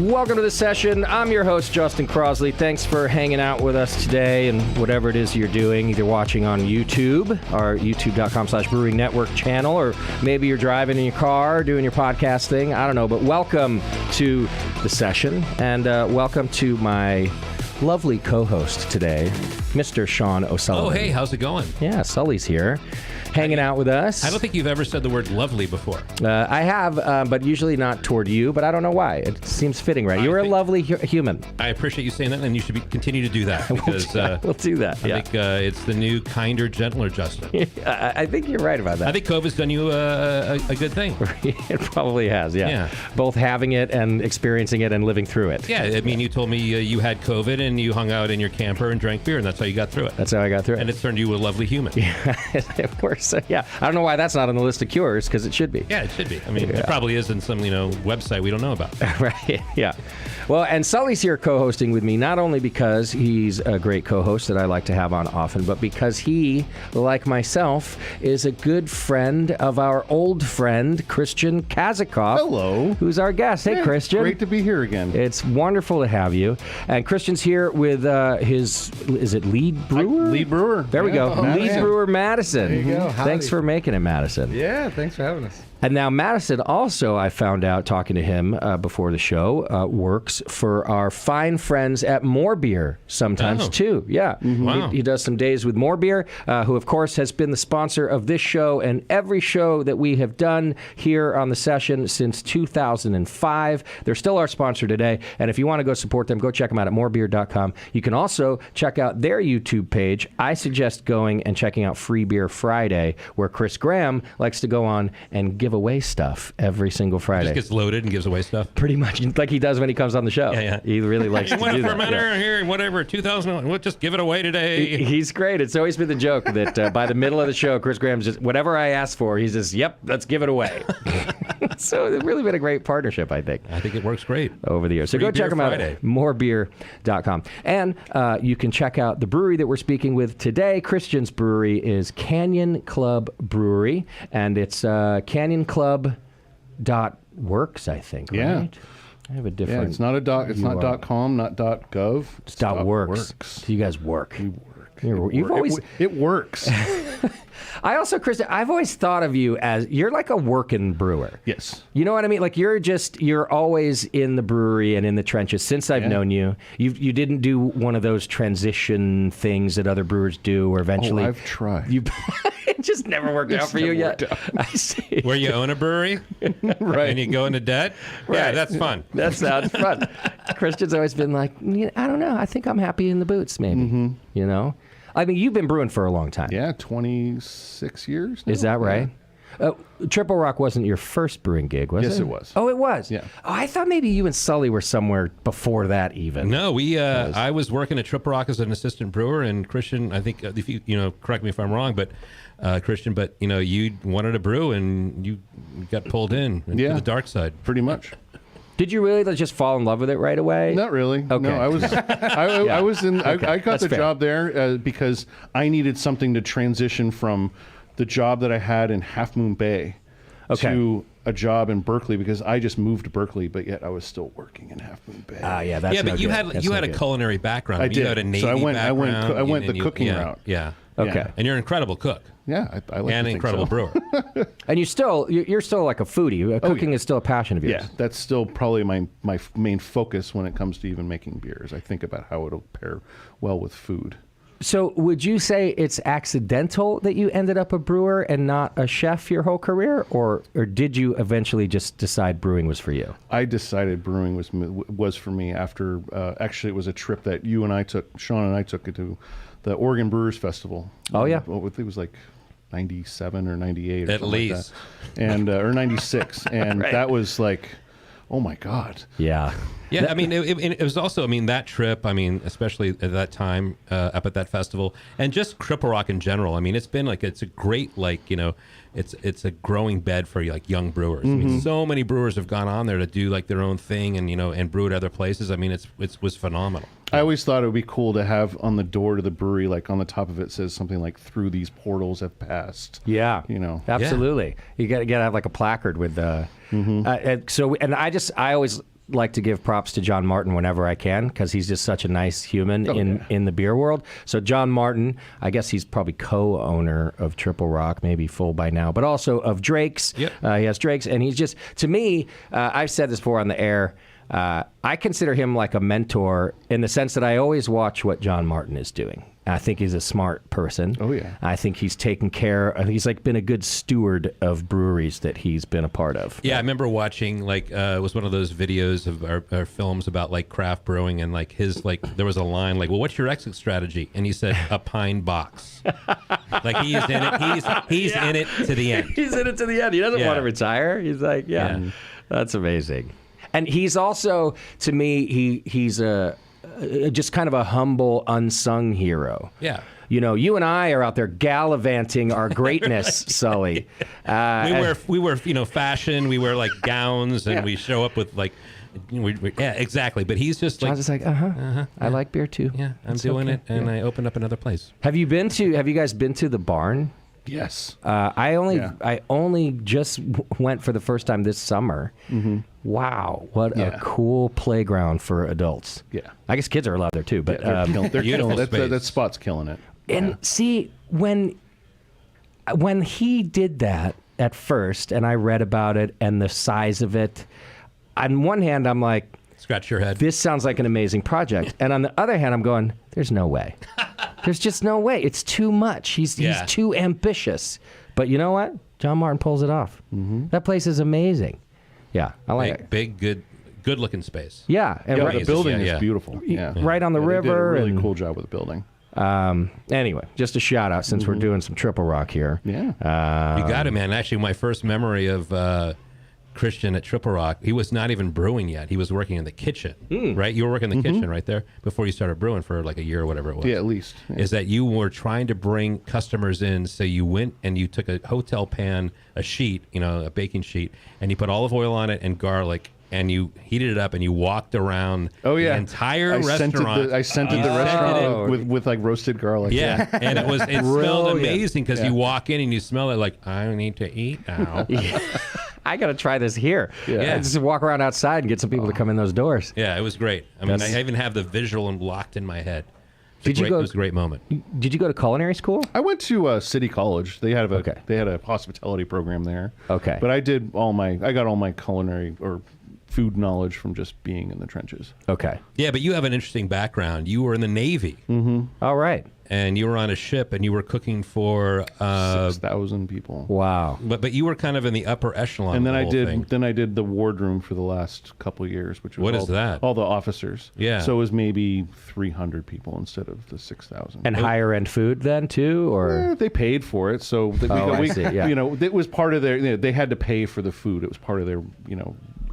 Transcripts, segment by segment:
Welcome to the session. I'm your host, Justin Crosley. Thanks for hanging out with us today and whatever it is you're doing, either watching on YouTube, our youtube.com/Brewing Network channel, or maybe you're driving in your car, doing your podcast thing. I don't know, but welcome to the session, and welcome to my lovely co-host today, Mr. Sean O'Sullivan. Oh, hey, how's it going? Yeah, Sully's here, hanging out with us. I don't think you've ever said the word lovely before. I have, but usually not toward you, but I don't know why. It seems fitting, right? You're a lovely human. I appreciate you saying that, and you should continue to do that. Because we'll do that, I think it's the new kinder, gentler Justin. I think you're right about that. I think COVID's done you a good thing. It probably has, yeah. Both having it and experiencing it and living through it. Yeah, I mean, you told me you had COVID and you hung out in your camper and drank beer, and that's how you got through it. That's how I got through it. And it's turned you a lovely human. Yeah, it works. Yeah. I don't know why that's not on the list of cures, because it should be. Yeah, it should be. I mean, it probably is in some, website we don't know about. Right, yeah. Well, and Sully's here co-hosting with me, not only because he's a great co-host that I like to have on often, but because he, like myself, is a good friend of our old friend, Christian Kazakoff. Hello. Who's our guest. Hey, Christian. Great to be here again. It's wonderful to have you. And Christian's here with his, is it lead brewer? Lead brewer. There we go. Lead brewer Madison. There you go. Thanks for making it, Madison. Yeah, thanks for having us. And now Madison also, I found out talking to him before the show, works for our fine friends at More Beer sometimes too. Yeah, Wow. He does some days with More Beer, who of course has been the sponsor of this show and every show that we have done here on the session since 2005. They're still our sponsor today, and if you want to go support them, go check them out at morebeer.com. You can also check out their YouTube page. I suggest going and checking out Free Beer Friday, where Chris Graham likes to go on and give away stuff every single Friday. Just gets loaded and gives away stuff. Pretty much like he does when he comes on the show. Yeah. He really likes to do that. Here, whatever, 2000, we'll just give it away today. He's great. It's always been the joke that by the middle of the show, Chris Graham's just, whatever I ask for, he's just, yep, let's give it away. So it's really been a great partnership, I think. I think it works great. Over the years. So go check them out at morebeer.com. And you can check out the brewery that we're speaking with today. Christian's brewery is Canyon Club Brewery, and it's canyоnclub.works, I think, right? Yeah. I have a different... Yeah, it's not not .com, not .gov. It's .works. So you guys work. We work. You've always... It works. I also, Kristen, I've always thought of you as, you're like a working brewer. Yes. You know what I mean? Like you're always in the brewery and in the trenches since I've known you. You didn't do one of those transition things that other brewers do where eventually... I've tried. It just never worked out for you yet. I see. Where you own a brewery, Right. and you go into debt. Right. Yeah, that's fun. That sounds fun. Christian's always been like, I don't know. I think I'm happy in the boots, maybe. You know? I mean, you've been brewing for a long time. Yeah, 26 years now. Is that right? Triple Rock wasn't your first brewing gig, was it? Yes, it was. Oh, it was? Yeah. Oh, I thought maybe you and Sully were somewhere before that even. No, I was working at Triple Rock as an assistant brewer, and Christian, I think, if you correct me if I'm wrong, but Christian, you wanted to brew and you got pulled in to the dark side. Pretty much. Did you really just fall in love with it right away? Not really. Okay. No, I was. I was in. Okay. I got That's the fair. job there because I needed something to transition from the job that I had in Half Moon Bay to a job in Berkeley, because I just moved to Berkeley, but yet I was still working in Half Moon Bay. Yeah, that's but you had a culinary background. I did. You had a Navy background. I went the cooking route. Yeah. Okay. Yeah. And you're an incredible cook. Yeah, I like and to an think incredible so. brewer. And you're still like a foodie. Cooking is still a passion of yours. Yeah, that's still probably my main focus when it comes to even making beers. I think about how it'll pair well with food. So would you say it's accidental that you ended up a brewer and not a chef your whole career, or did you eventually just decide brewing was for you? I decided brewing was for me after, actually it was a trip that Sean and I took to the Oregon Brewers Festival. Oh, yeah. I think it was like 97 or 98 or At something least. like that. And, or 96. And Right. that was like, oh my God. Yeah. Yeah, I mean, it was also, that trip, especially at that time, up at that festival, and just Triple Rock in general, it's been it's a great, it's a growing bed for young brewers. So many brewers have gone on there to do their own thing and brew at other places. It was phenomenal. I always thought it would be cool to have on the door to the brewery, on the top of it says something like "Through these portals have passed." Yeah, absolutely. You got to have a placard with. I always like to give props to John Martin whenever I can because he's just such a nice human in the beer world. So John Martin, I guess he's probably co-owner of Triple Rock, maybe full by now, but also of Drake's. Yep. He has Drake's, and he's just, to me, I've said this before on the air, I consider him like a mentor in the sense that I always watch what John Martin is doing. I think he's a smart person. Oh, yeah. I think he's taken care of, he's like been a good steward of breweries that he's been a part of. Yeah, I remember watching like it was one of those videos of our films about like craft brewing, and like his there was a line like, "Well, what's your exit strategy?" And he said, "A pine box." Like he's in it. He's in it to the end. He's in it to the end. He doesn't want to retire. He's like, that's amazing. And he's also, to me, he's a just kind of a humble, unsung hero. Yeah. You know, you and I are out there gallivanting our greatness, Sully. We wear fashion. We wear like gowns, and we show up with like, exactly. But he's just like, John's just like, I like beer too. Yeah, I'm doing it, and I opened up another place. Have you guys been to the barn? Yes. I only just went for the first time this summer. Mm-hmm. Wow, what a cool playground for adults. Yeah. I guess kids are allowed there too, but they're Beautiful killing space. that spot's killing it. and see when he did that at first, and I read about it and the size of it. On one hand, I'm like, Scratch your head. this sounds like an amazing project, and on the other hand, I'm going, there's no way. There's just no way. It's too much. He's too ambitious. But you know what? John Martin pulls it off. Mm-hmm. That place is amazing. Yeah, I like it. Big, good looking space. Yeah, and The building is beautiful. Yeah. right on the river. They did a really and, cool job with the building. Anyway, just a shout out since we're doing some Triple Rock here. Yeah. You got it, man. Actually, my first memory of Christian at Triple Rock, he was not even brewing yet. He was working in the kitchen, right? You were working in the kitchen right there before you started brewing for like a year or whatever it was. Yeah, at least. Yeah. Is that you were trying to bring customers in, so you went and you took a hotel pan, a sheet, a baking sheet, and you put olive oil on it and garlic, and you heated it up and you walked around the entire restaurant. I scented the restaurant with like roasted garlic. Yeah, and it smelled amazing because you walk in and you smell it like, I need to eat now. I got to try this here. Yeah. Just walk around outside and get some people to come in those doors. Yeah, it was great. I mean, I even have the visual locked in my head. It was a great moment. Did you go to culinary school? I went to City College. They had a hospitality program there. Okay. But I got all my culinary or food knowledge from just being in the trenches. Okay. Yeah, but you have an interesting background. You were in the Navy. Mm-hmm. All right. And you were on a ship, and you were cooking for 6,000 people. Wow. But you were kind of in the upper echelon. And then of the whole thing. I did the wardroom for the last couple of years, which was What is that? All the officers. Yeah. So it was maybe 300 people instead of the 6,000. And higher end food then too, or they paid for it, so I see, yeah. it was part of their. They had to pay for the food. It was part of their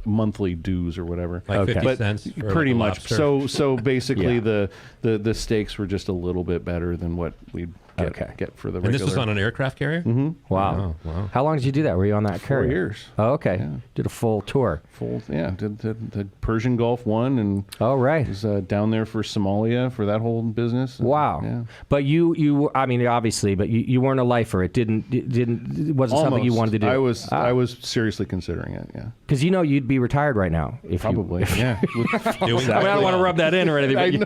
monthly dues or whatever. Like 50 But cents for pretty like a much. lobster. So basically the steaks were just a little bit better than what we'd get for the regular. And this was on an aircraft carrier? Mm-hmm. wow. Oh, wow. How long did you do that? Were you on that 4 carrier? years. Oh, okay. Yeah. Did a full tour. Did the Persian Gulf one and Oh, right. was down there for Somalia for that whole business. Wow. Yeah. But you I mean obviously, but you weren't a lifer. It wasn't something you wanted to do. I was seriously considering it. Yeah. Because you'd be retired right now if Probably. Yeah. Doing I don't want to rub that in or anything.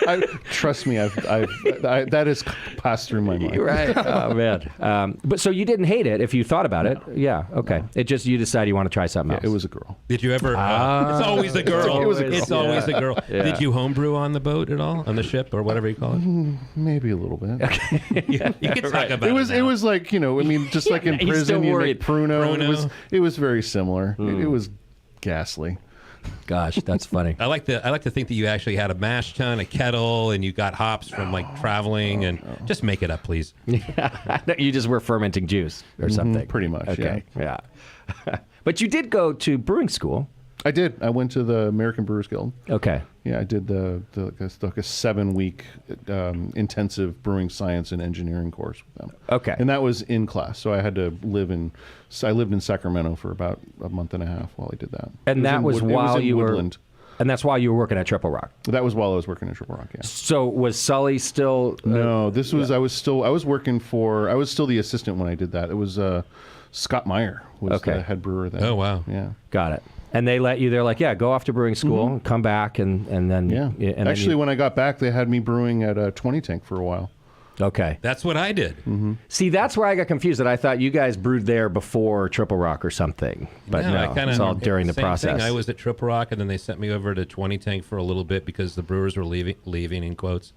But Trust me, that has passed through my mind. right. Oh man. But so you didn't hate it if you thought about it. Yeah. Okay. It just you decided you want to try something else. It was a girl. Did you ever? It's always a girl. It's always a girl. Yeah. Did you homebrew on the boat at all, on the ship or whatever you call it? Maybe a little bit. You can talk about It was like just like in he's prison still you worried. make pruno. Pruno. It was very similar. It was ghastly. Gosh, that's funny. I like to think that you actually had a mash tun, a kettle, and you got hops from like traveling. Just make it up, please. You just were fermenting juice or something. Pretty much. Okay. Yeah. But you did go to brewing school. I did. I went to the American Brewers Guild. Okay. Yeah, I did the like a 7-week intensive brewing science and engineering course with them. Okay. And that was in class, so I had to lived in Sacramento for about a month and a half while I did that. And that was while you were. Woodland. And that's while you were working at Triple Rock. That was while I was working at Triple Rock. Yeah. So was Sully still? No, this was I was still the assistant when I did that. It was Scott Meyer was the head brewer then. Oh, wow. Yeah. Got it. And they're like, yeah, go off to brewing school, come back, and then Yeah. Actually, when I got back, they had me brewing at a 20 tank for a while. Okay. That's what I did. See, that's where I got confused. That I thought you guys brewed there before Triple Rock or something, but no, it's all during the same process. Thing. I was at Triple Rock, and then they sent me over to 20 Tank for a little bit because the brewers were leaving in quotes.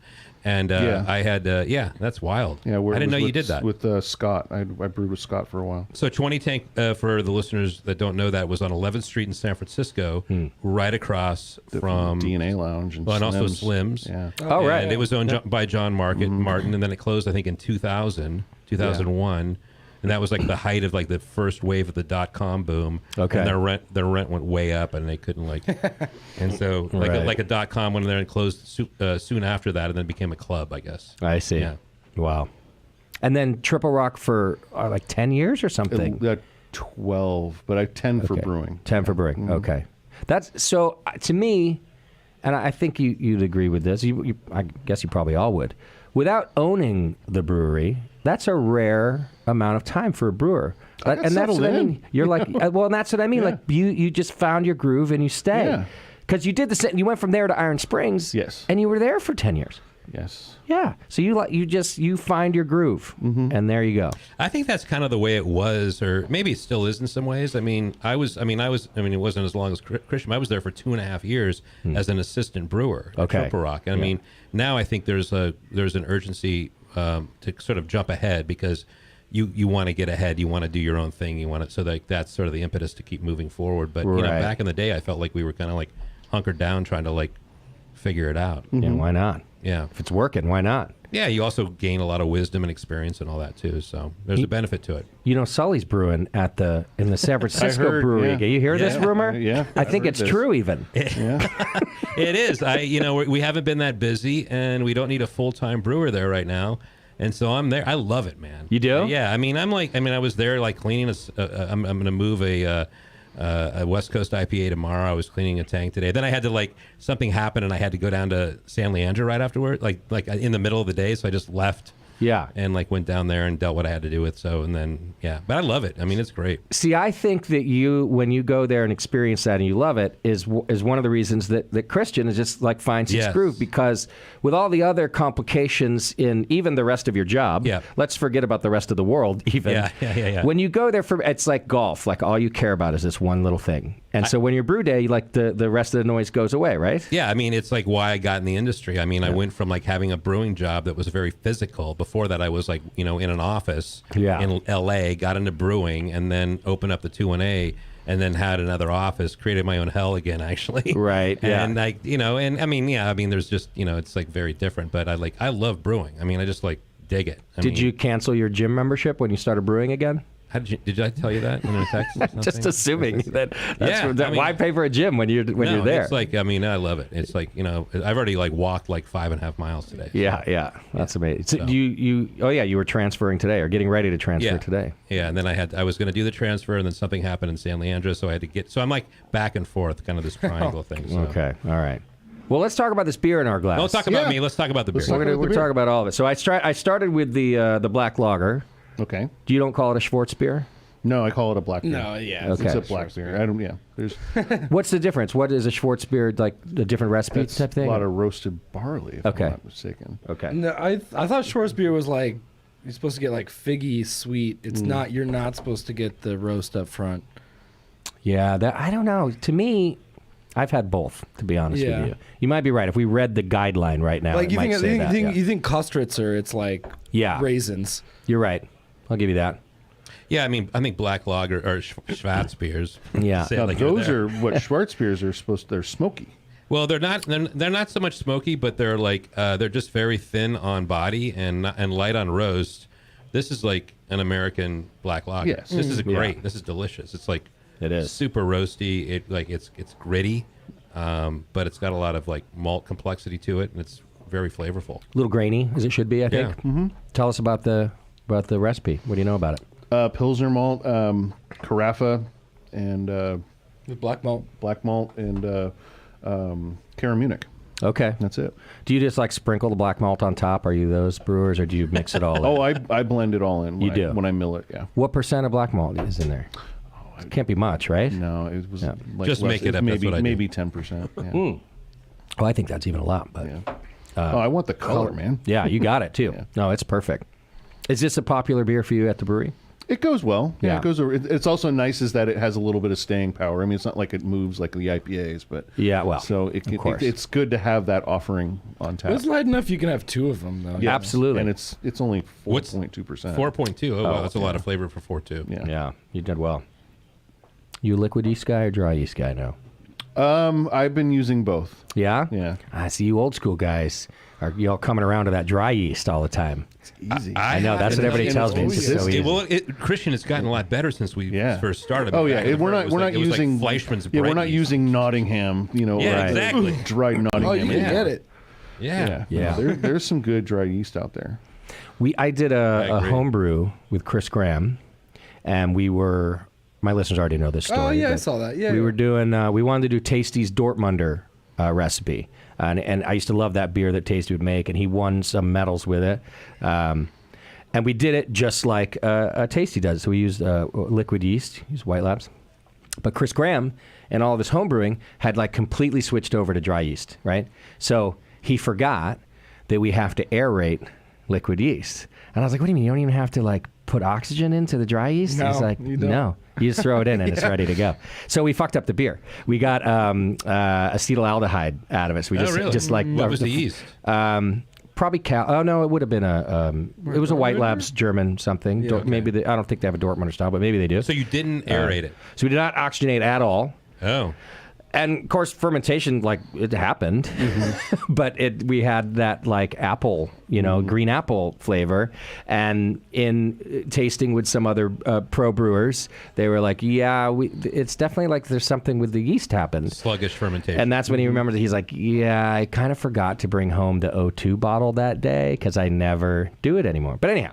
And I had, that's wild. Yeah, I didn't know you did that. With Scott. I brewed with Scott for a while. So 20 Tank, for the listeners that don't know that, was on 11th Street in San Francisco, right across from DNA Lounge and also Slim's. Slim's. Yeah. Oh, right. And it was owned by John Martin, and then it closed, I think, in 2001. And that was like the height of like the first wave of the .com boom. Okay. And their rent went way up, and they couldn't and so like a .com went in there and closed soon after that, and then became a club, I guess. I see. Yeah. Wow. And then Triple Rock for like 10 years or something. 12, but I 10 for brewing. 10 for brewing. Okay. That's so to me, and I think you'd agree with this. I guess you probably all would. Without owning the brewery, that's a rare amount of time for a brewer. And that's what I mean. You're like, well, and that's what I mean. Yeah. Like you just found your groove and you stay. Because you did you went from there to Iron Springs. Yes. And you were there for 10 years. Yes. Yeah. So you find your groove, and there you go. I think that's kind of the way it was, or maybe it still is in some ways. I mean, it wasn't as long as Christian. I was there for 2.5 years as an assistant brewer at Triple Rock. And I mean, now I think there's an urgency to sort of jump ahead because you want to get ahead, you want to do your own thing, that's sort of the impetus to keep moving forward. But back in the day, I felt like we were kind of like hunkered down trying to like figure it out. Yeah, why not? Yeah. If it's working, why not? Yeah, you also gain a lot of wisdom and experience and all that too. So there's a benefit to it. You know, Sully's brewing in the San Francisco brewery. Yeah. You hear this rumor? Yeah. I think it's true even. Yeah. It is. We haven't been that busy, and we don't need a full-time brewer there right now. And so I'm there. I love it, man. You do? Yeah. I was there like cleaning I'm going to move a West Coast IPA tomorrow. I was cleaning a tank today. Then I had to something happened, and I had to go down to San Leandro right afterward, like in the middle of the day. So I just left. Yeah. And went down there and dealt what I had to do with. So, and then, but I love it. I mean, it's great. See, I think that when you go there and experience that and you love it is one of the reasons that Christian is just finds his groove, because with all the other complications in even the rest of your job, let's forget about the rest of the world even. Yeah. When you go there it's like golf, like all you care about is this one little thing. And so when you're brew day, the rest of the noise goes away, right? Yeah, I mean, it's like why I got in the industry. I mean, I went from having a brewing job that was very physical. Before that, I was in an office in LA, got into brewing, and then opened up the 2-1A, and then had another office, created my own hell again, actually. Right. Yeah. And there's just, it's very different, but I love brewing. I mean, I just dig it. Did you cancel your gym membership when you started brewing again? Did I tell you that in a text? Or something? Just assuming why pay for a gym when you're there? It's I love it. It's I've already walked 5.5 miles today. So. Yeah. That's amazing. So you were transferring today or getting ready to transfer today. Yeah, and then I was going to do the transfer, and then something happened in San Leandro, so I had to so I'm back and forth, kind of this triangle thing. So. Okay, all right. Well, let's talk about this beer in our glass. Don't talk about me. Let's talk about the beer. We're talking about all of it. So I started with the black lager. Okay. You don't call it a Schwartz beer? No, I call it a black beer. No, yeah. Okay. It's a black beer. I don't. Yeah. There's What's the difference? What is a Schwartz beer, like a different recipe type thing? A lot of roasted barley, if I'm not mistaken. Okay. No, I thought Schwartz beer was you're supposed to get figgy sweet. It's not. You're not supposed to get the roast up front. Yeah, I don't know. To me, I've had both, to be honest with you. You might be right. If we read the guideline right now, it might say that. You think Kostritzer, it's raisins. You're right. I'll give you that. Yeah, I think black lager or Schwarz beers. Yeah, now, those are what Schwartz beers are supposed. They're smoky. Well, they're not. They're not so much smoky, but they're they're just very thin on body and light on roast. This is like an American black lager. Yes. This is great. Yeah. This is delicious. It's it is super roasty. It's gritty, but it's got a lot of malt complexity to it, and it's very flavorful. A little grainy, as it should be, I think. Yeah. Mm-hmm. Tell us about the recipe. What do you know about it? Pilsner malt, carafa, and With black malt, and Cara Munich. Okay. That's it. Do you just like sprinkle the black malt on top? Are you those brewers, or do you mix it all in? Oh, I blend it all in. You do? When I mill it, yeah. What percent of black malt is in there? It can't be much, right? No, it was like Just less, make it up, that's Maybe what I do. maybe 10%. Yeah. Oh, I think that's even a lot. But Yeah. Oh, I want the color, man. yeah, you got it too. Yeah. No, it's perfect. Is this a popular beer for you at the brewery? It goes well. Yeah. It goes. It's also nice is that it has a little bit of staying power. I mean, it's not like it moves like the IPAs, but Yeah, well, so course. it's good to have that offering on tap. It's light enough you can have two of them, though. Yeah. Absolutely. And it's only What's 4.2%. 4.2. Oh, wow, that's a lot of flavor for 4.2. Yeah. Yeah, you did well. You a liquid yeast guy or dry yeast guy now? I've been using both. Yeah? Yeah. I see you old school guys. Are you all coming around to that dry yeast all the time? It's easy. I know, that's what everybody tells me. It's just so easy. Well, Christian, it's gotten a lot better since we Yeah. first started. Oh yeah, Back in we're the not day, we're not it was using like Fleischmann's yeah we're bright not yeast. using Nottingham. You know, Yeah, like exactly. dried Nottingham. Oh, you can Yeah. get it. Yeah. Yeah. There's some good dry yeast out there. I did a agree. homebrew with Chris Graham, and my listeners already know this story. Oh, yeah, I but saw that. Yeah, we yeah. were doing, we wanted to do Tasty's Dortmunder recipe. And I used to love that beer that Tasty would make, and he won some medals with it. And we did it just like Tasty does. So we used liquid yeast, used White Labs. But Chris Graham and all of his homebrewing had like completely switched over to dry yeast, right? So he forgot that we have to aerate liquid yeast. And I was like, what do you mean? You don't even have to like put oxygen into the dry yeast? No, He's like, you don't. no. You just throw it in and it's ready to go. So we fucked up the beer. We got acetaldehyde out of it. So we Oh, really? just like What was the yeast? Probably oh no, it would have been it was a White Labs German something. Yeah, okay. Maybe I don't think they have a Dortmunder style, but maybe they do. So you didn't aerate it. So we did not oxygenate at all. Oh. And of course, fermentation, like it happened, but we had that like apple, green apple flavor. And in tasting with some other pro brewers, they were like, "Yeah, it's definitely like there's something with the yeast happened." Sluggish fermentation. And that's when he remembers. He's like, "Yeah, I kind of forgot to bring home the O2 bottle that day because I never do it anymore." But anyhow.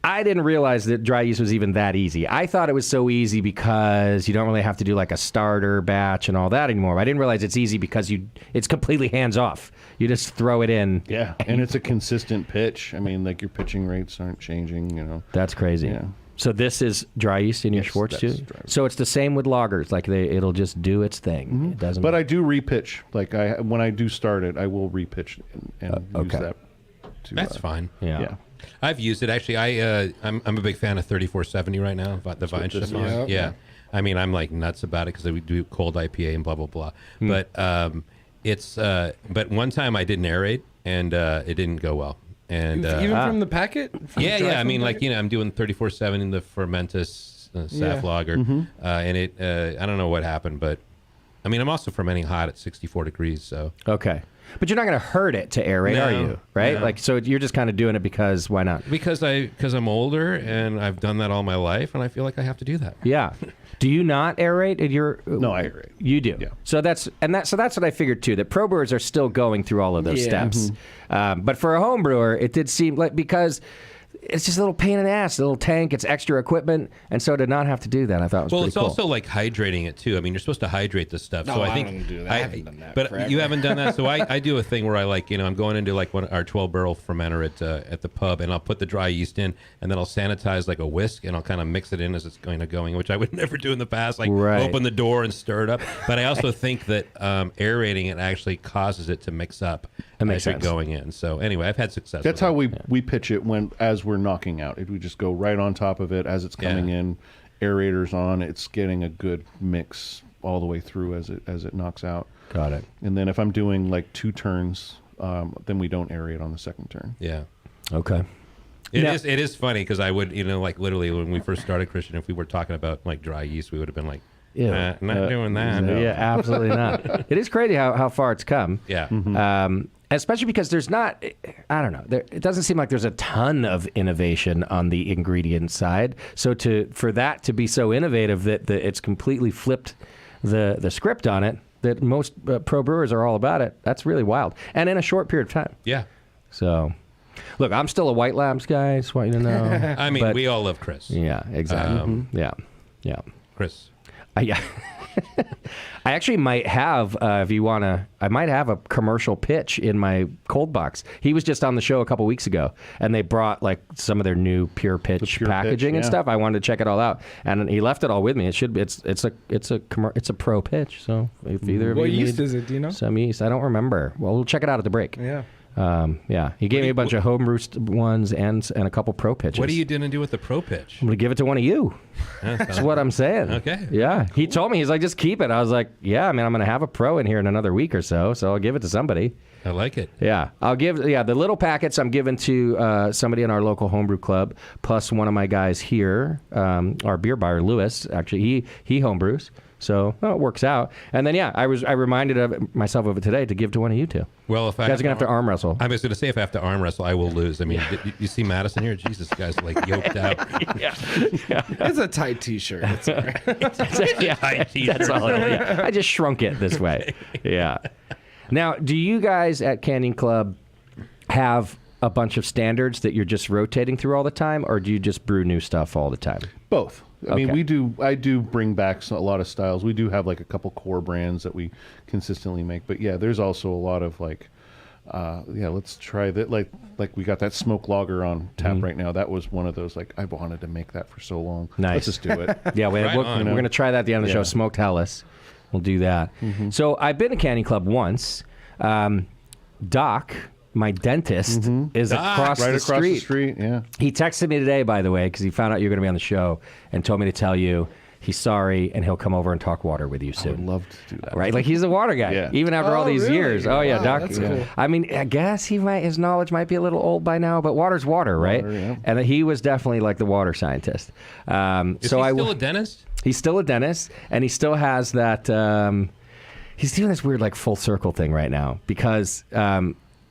I didn't realize that dry yeast was even that easy. I thought it was so easy because you don't really have to do like a starter batch and all that anymore. I didn't realize it's easy because it's completely hands off. You just throw it in. Yeah, and it's a consistent pitch. I mean, like your pitching rates aren't changing. That's crazy. Yeah. So this is dry yeast in your Yes, Schwartz too? that's dry yeast. So it's the same with lagers. Like it'll just do its thing. It doesn't. But I do repitch. Like when I do start it, I will repitch and use okay. that. That's fine. yeah. I've used it actually. I'm a big fan of 3470 right now. The Vine this Ship line. is. Yeah. I mean, I'm like nuts about it because we do cold IPA and blah blah blah. But but one time I didn't aerate and it didn't go well. And Even from the packet? From the dry I mean, from like packet? I'm doing 34.7 in the Fermentus Yeah. Saf Lager, and it I don't know what happened, but I mean I'm also fermenting hot at 64 degrees, so Okay. But you're not going to hurt it to aerate, are No, you? Right? no. Like, so you're just kind of doing it because why not? because I'm older and I've done that all my life, and I feel like I have to do that. Yeah. Do you not aerate at your? No, I aerate. You do. Yeah. So that's what I figured too. That pro brewers are still going through all of those Yeah. steps. But for a home brewer, it did seem like because it's just a little pain in the ass, a little tank. It's extra equipment, and so to not have to do that, I thought was Well, pretty it's cool. also like hydrating it too. I mean, you're supposed to hydrate this stuff. No, so I I think don't do that. I haven't done that But forever. you haven't done that. So I do a thing where I like I'm going into like our 12 barrel fermenter at the pub, and I'll put the dry yeast in, and then I'll sanitize like a whisk, and I'll kind of mix it in as it's going, which I would never do in the past. Like Right. open the door and stir it up. But I also think that aerating it actually causes it to mix up That makes as you're sense. going in. So anyway, I've had success. That's with how it. we pitch it as we're knocking out. If we just go right on top of it as it's coming in, aerators on, it's getting a good mix all the way through as it knocks out. Got it. And then if I'm doing like 2 turns, then we don't aerate on the second turn. Yeah. Okay. It Now- is funny because I would, like literally when we first started, Christian, if we were talking about like dry yeast, we would have been like, Ew. not doing that. Yeah, absolutely not. It is crazy how far it's come. Yeah. Especially because there's not, I don't know, it doesn't seem like there's a ton of innovation on the ingredient side. So for that to be so innovative that it's completely flipped the script on it, that most pro brewers are all about it, that's really wild. And in a short period of time. Yeah. So, look, I'm still a White Labs guy, just want you to know. I mean, But- we all love Chris. Yeah, exactly. Yeah. Chris. Yeah. I actually might have, if you want to, I might have a commercial pitch in my cold box. He was just on the show a couple weeks ago, and they brought like some of their new pure pitch Pure packaging Pitch, and yeah. stuff. I wanted to check it all out, and he left it all with me. It should be, it's a pro pitch. So if either of What you yeast need is it? Do you know? some yeast, I don't remember. Well, we'll check it out at the break. Yeah. Yeah. He gave me a bunch of homebrew ones and a couple pro pitches. What are you going to do with the pro pitch? I'm gonna give it to one of you. That's what I'm saying. Okay. Yeah. He told me, he's like, just keep it. I was like, yeah, man, I'm gonna have a pro in here in another week or so I'll give it to somebody. I like it. Yeah, I'll give. Yeah, the little packets I'm giving to somebody in our local homebrew club, plus one of my guys here, our beer buyer Lewis. Actually, he homebrews, so it works out. And then yeah, I reminded myself of it today to give to one of you two. Well, if I You guys are gonna have to arm wrestle. I was going to say if I have to arm wrestle, I will lose. I mean, you see Madison here? Jesus, the guy's like yoked out. Yeah, It's a tight T-shirt. It's all right. yeah, that's all. Yeah. I just shrunk it this way. Yeah. Now, do you guys at Canyon Club have a bunch of standards that you're just rotating through all the time, or do you just brew new stuff all the time? Both. I mean, Okay. I do bring back a lot of styles. We do have like a couple core brands that we consistently make, but yeah, there's also a lot of like, let's try that. Like we got that smoke lager on tap right now. That was one of those like I've wanted to make that for so long. Nice. Let's just do it. Yeah, Right we're on. going to try that at the end of the show. Yeah. Smoked Hellas. We'll do that. So I've been to Canyon Club once. Doc, my dentist, is across Right the across street. the street. Yeah. He texted me today, by the way, because he found out you're going to be on the show and told me to tell you he's sorry and he'll come over and talk water with you I would soon. love to do that. Right? Like he's a water guy, Yeah. even after Oh, all these really? years. Oh yeah, Wow, Doc. that's cool. I mean, I guess his knowledge might be a little old by now, but water's water, right? Water, yeah. And he was definitely like the water scientist. Is he still a dentist? He's still a dentist, and he still has that. He's doing this weird like full circle thing right now because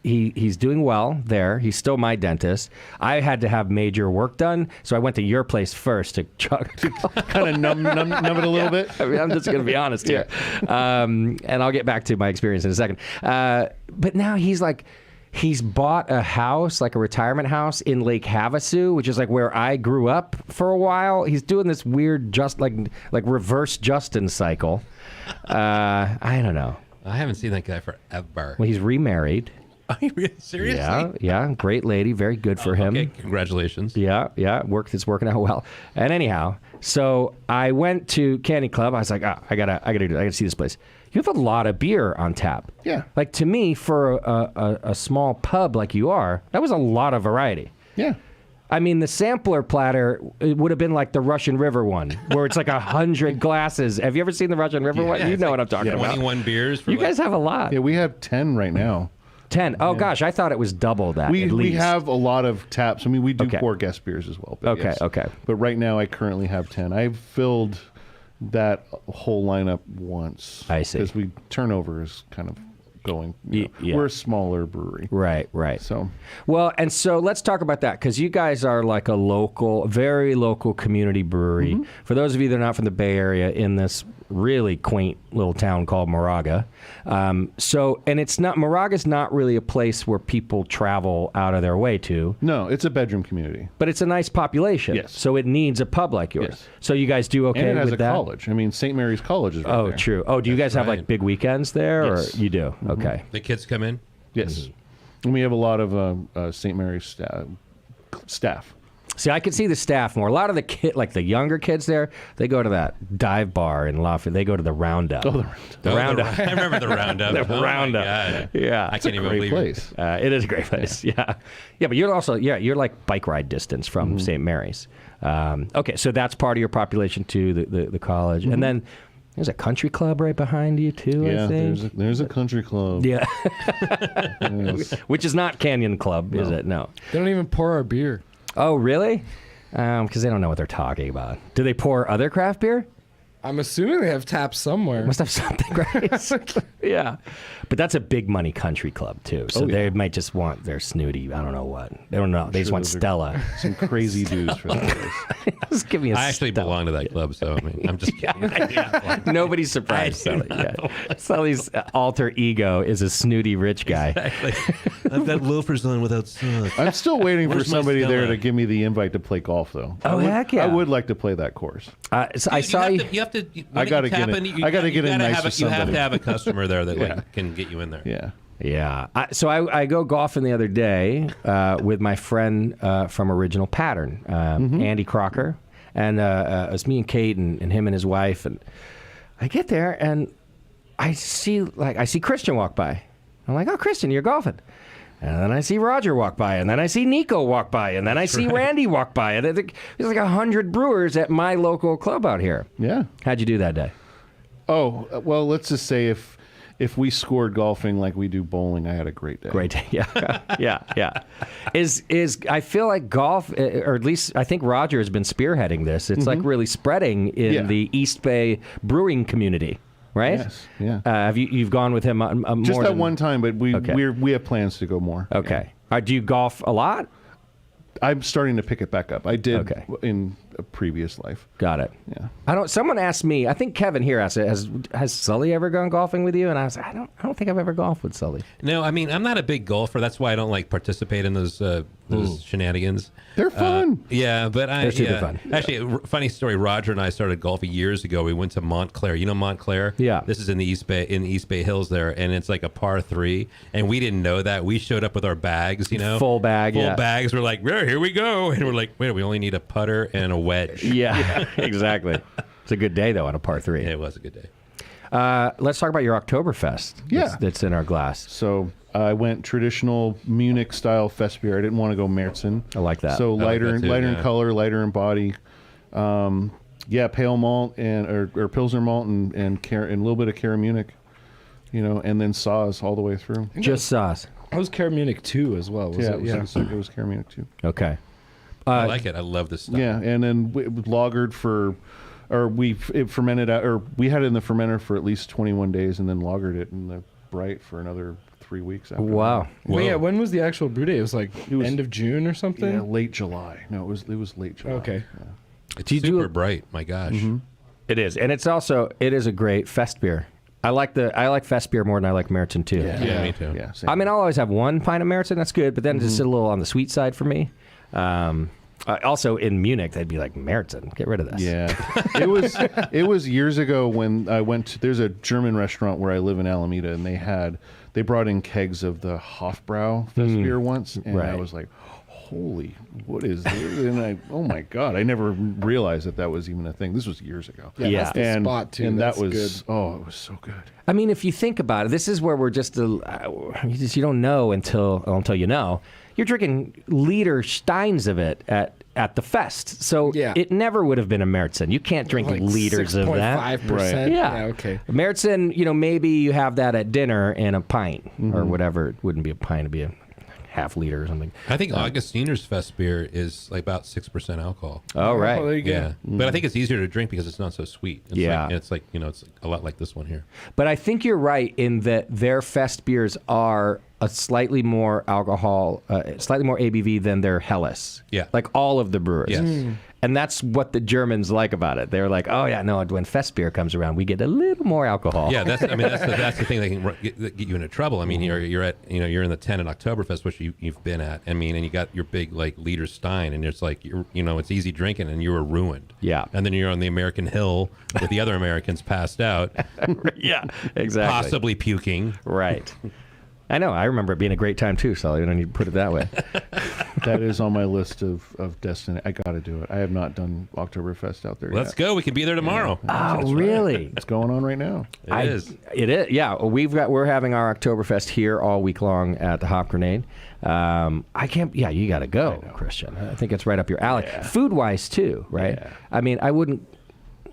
he's doing well there. He's still my dentist. I had to have major work done, so I went to your place first to Kind of numb it a little bit. I mean, I'm just going to be honest here, and I'll get back to my experience in a second. But now he's bought a house, like a retirement house in Lake Havasu, which is like where I grew up for a while. He's doing this weird, just like reverse Justin cycle. I don't know. I haven't seen that guy forever. Well, he's remarried. Are you really seriously? Yeah, great lady, very good for him. Okay, congratulations. Yeah, it's working out well. And anyhow, so I went to Canyon Club. I was like, I gotta see this place. You have a lot of beer on tap. Yeah. Like to me, for a small pub like you are, that was a lot of variety. Yeah. I mean, the sampler platter, it would have been like the Russian River one, where it's like 100 glasses. Have you ever seen the Russian River one? You know what I'm talking about. 21 beers. For You guys have a lot. Yeah, we have 10 right now. 10. Oh, gosh, I thought it was double that at We least. have a lot of taps. I mean, we do Okay. pour guest beers as well. But Okay, okay. But right now, I currently have 10. I've filled that whole lineup once. I see. Because turnover is kind of going. Yeah. We're a smaller brewery. Right. So, Well, and so let's talk about that because you guys are like a local, very local community brewery. For those of you that are not from the Bay Area, in this really quaint little town called Moraga. And it's not, Moraga's not really a place where people travel out of their way to, no, it's a bedroom community. but it's a nice population. Yes. So it needs a pub like yours. Yes. So you guys do okay And it has with a that? college. I mean, St. Mary's College is right Oh, there. true. Oh, do you guys have like right. big weekends there, Yes. or you do? Okay. The kids come in. Yes. And we have a lot of St. Mary's staff. See, I could see the staff more. A lot of the younger kids there, they go to that dive bar in Lafayette. They go to the Roundup. Oh, the Roundup. I remember the Roundup. The Oh my Roundup. God. Yeah. I can't even Great believe place. It is a great place. Yeah. Yeah, but you're also, you're like bike ride distance from St. Mary's. Okay, so that's part of your population too, the college. And then there's a country club right behind you too, I Yeah, think. there's a country club. Yeah. Yes. Which is not Canyon Club, is it? No. They don't even pour our beer. Oh, really? Because they don't know what they're talking about. Do they pour other craft beer? I'm assuming they have taps somewhere. Must have something, right? Yeah. But that's a big money country club, too. So they might just want their snooty, I don't know what. They don't know. They just want those are- Stella. Some crazy dudes for that place. Just give me a I actually Stella. belong to that club, so I mean, I'm just kidding. Nobody's surprised, Sully. Yeah. Sully's alter ego is a snooty rich guy. Exactly. I've got loafers on without socks. I'm still waiting for Where's my somebody there Stella? to give me the invite to play golf, though. Oh, heck yeah. I would like to play that course. So I saw you. You have to. I gotta get in- I gotta get in nice with You have somebody. to have a customer there that Yeah. like can get you in there. Yeah. Yeah. So I go golfing the other day with my friend from Original Pattern, Andy Crocker. And it was me and Kate and him and his wife. And I get there and I see Christian walk by. I'm like, oh, Christian, you're golfing. And then I see Roger walk by. And then I see Nico walk by. And then I see Randy walk by. And there's like 100 brewers at my local club out here. Yeah. How'd you do that day? Oh, well, let's just say if we scored golfing like we do bowling, I had a great day. Great day. Yeah. Yeah. Is I feel like golf, or at least I think Roger has been spearheading this. It's like really spreading in the East Bay brewing community, right? Yes. Yeah. You've gone with him more Just that than one time, but we Okay. we have plans to go more. Okay. Do you golf a lot? I'm starting to pick it back up. I did Okay. in a previous life. Got it. Yeah. Someone asked me. I think Kevin here asked, has Sully ever gone golfing with you? And I was like, I don't think I've ever golfed with Sully. No, I mean I'm not a big golfer. That's why I don't like participate in those shenanigans. They're fun. Yeah, but They're super fun. Actually, funny story. Roger and I started golfing years ago. We went to Montclair. You know Montclair? Yeah. This is in the East Bay Hills there, and it's like a par 3. And we didn't know that. We showed up with our bags, Full bag, yeah. bags. We're like, yeah, here we go, and we're like, wait, we only need a putter and a wedge. Yeah, exactly. It's a good day though on a par 3. Yeah, it was a good day. Let's talk about your Oktoberfest. Yeah. That's in our glass. So I went traditional Munich style fest beer. I didn't want to go Märzen. I like that. So like lighter, that too, lighter in yeah. color, lighter in body. Pale malt and or Pilsner malt and a little bit of Cara Munich, and then sauce all the way through. Just sauce. That was Cara Munich 2 as well. Was Yeah, it? it was Cara Munich too. Okay. I like it. I love this stuff. Yeah, and then we lagered it fermented out, or we had it in the fermenter for at least 21 days, and then lagered it in the bright for another 3 weeks after. Wow. Whoa. Well, yeah, when was the actual brew day? It was like was- end of June or that. something? Yeah, late July. No, it was late July. Okay. Yeah. It's Do you do super a- bright. My gosh. It is, and it is a great fest beer. I like fest beer more than I like Märzen too. Yeah, me too. Yeah, same. I mean, I'll always have one pint of Märzen. That's good, but then it's just a little on the sweet side for me. Also in Munich, they'd be like, Märzen, get rid of this. Yeah, it was years ago when I went to, there's a German restaurant where I live in Alameda, and they brought in kegs of the Hofbrau fest beer once, and I Right. was like, holy, what is this? And oh my God, I never realized that was even a thing. This was years ago. Yeah. That's the spot too. And That's that was good. oh, it was so good. I mean, if you think about it, this is where we're you don't know until you know. You're drinking liter steins of it at the fest, so Yeah. it never would have been a Märzen. You can't drink Like liters of that. 6.5%. Yeah. Okay. Märzen, maybe you have that at dinner in a pint or whatever. It wouldn't be a pint; it'd be a half liter or something. I think Augustiner's Fest beer is like about 6% alcohol. Oh, right. Oh, there you go. Yeah, but I think it's easier to drink because it's not so sweet. Yeah. it's like it's a lot like this one here. But I think you're right in that their fest beers are a slightly more alcohol, slightly more ABV than their Helles. Yeah. Like all of the brewers. Yes. And that's what the Germans like about it. They're like, oh yeah, no, when fest beer comes around, we get a little more alcohol. Yeah, that's the thing that can get you into trouble. I mean, you're at you're in the 10 at Oktoberfest, which you've been at. I mean, and you got your big like liter stein, and it's like it's easy drinking, and you were ruined. Yeah. And then you're on the American Hill with the other Americans passed out, Yeah, exactly. possibly puking. Right. I know. I remember it being a great time too, Sully. You don't need to put it that way. That is on my list of destiny. I got to do it. I have not done Oktoberfest out there Let's yet. go. We can be there tomorrow. Oh, really? It's going on right now. It is. It is. Yeah, we're having our Oktoberfest here all week long at the Hop Grenade. I can't. Yeah, you got to go, Christian. I think it's right up your alley. Food wise too, right? Yeah. I mean, I wouldn't.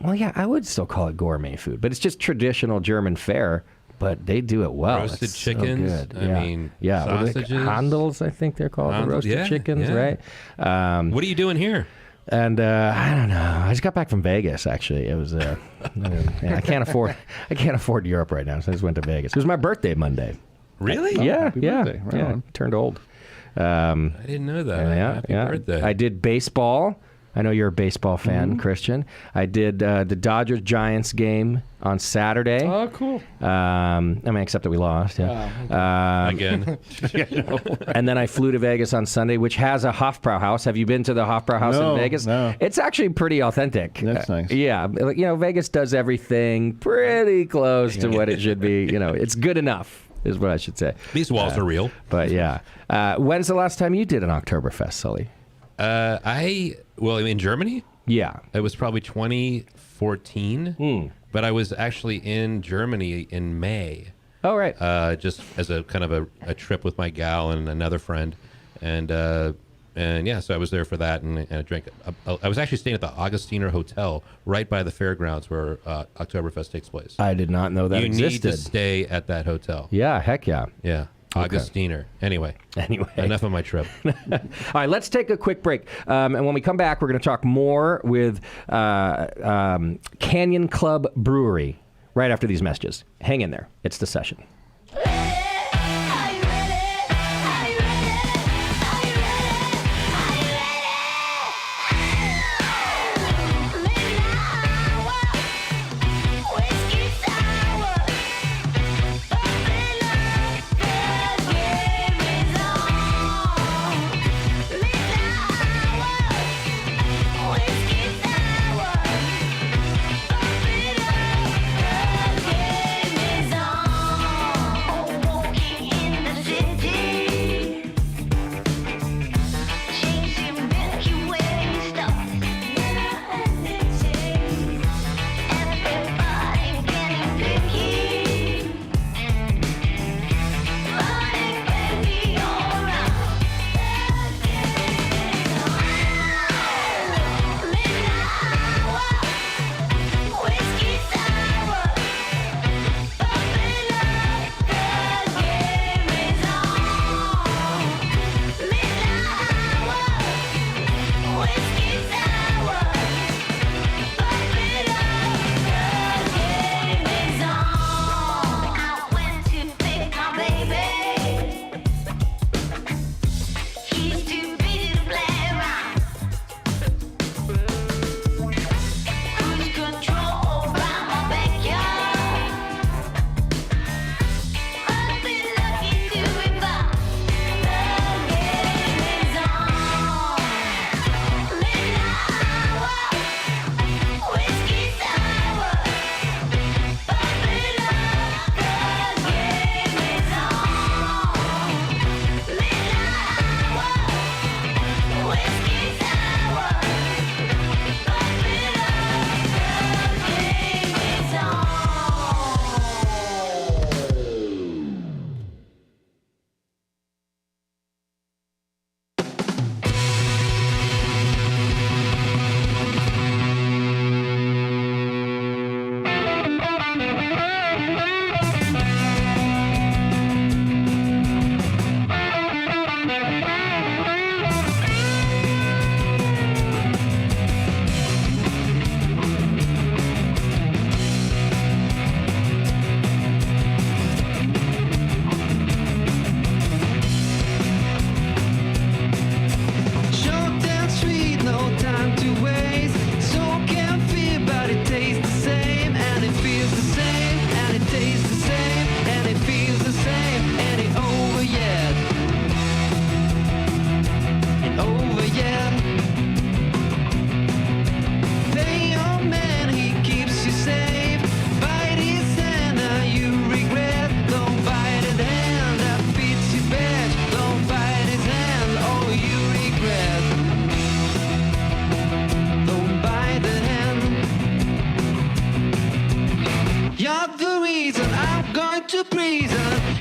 Well, yeah, I would still call it gourmet food, but it's just traditional German fare. But they do it well. Roasted It's so chickens, good. I mean, yeah, what are they- sausages. Handels, I think they're called, the Handels, roasted yeah, chickens, yeah. right? What are you doing here? And I don't know. I just got back from Vegas. Actually, it was. I can't afford Europe right now, so I just went to Vegas. It was my birthday Monday. Really? Yeah, happy yeah, birthday. Right yeah. on. Turned old. I didn't know that. Yeah, Happy yeah. birthday. I did baseball. I know you're a baseball fan, Christian. I did the Dodgers-Giants game on Saturday. Oh, cool. Except that we lost. Yeah. Again. And then I flew to Vegas on Sunday, which has a Hofbrauhaus. Have you been to the Hofbrauhaus in Vegas? No. It's actually pretty authentic. That's nice. Yeah. Vegas does everything pretty close to what it should be. It's good enough, is what I should say. These walls are real. But yeah. When's the last time you did an Oktoberfest, Sully? In Germany, Yeah. it was probably 2014. But I was actually in Germany in May, Oh, right. just as a kind of a trip with my gal and another friend, and so I was there for that, and I drank. I was actually staying at the Augustiner Hotel right by the fairgrounds where Oktoberfest takes place. I did not know that You existed. need to stay at that hotel. Yeah, heck yeah. Yeah. Augustiner. Anyway, enough of my trip. All right, let's take a quick break. And when we come back, we're going to talk more with Canyon Club Brewery right after these messages. Hang in there. It's The Session.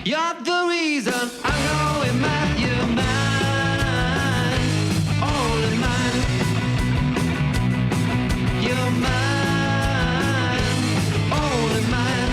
You're the reason I'm going mad. You're mine, only mine. You're mine, only mine.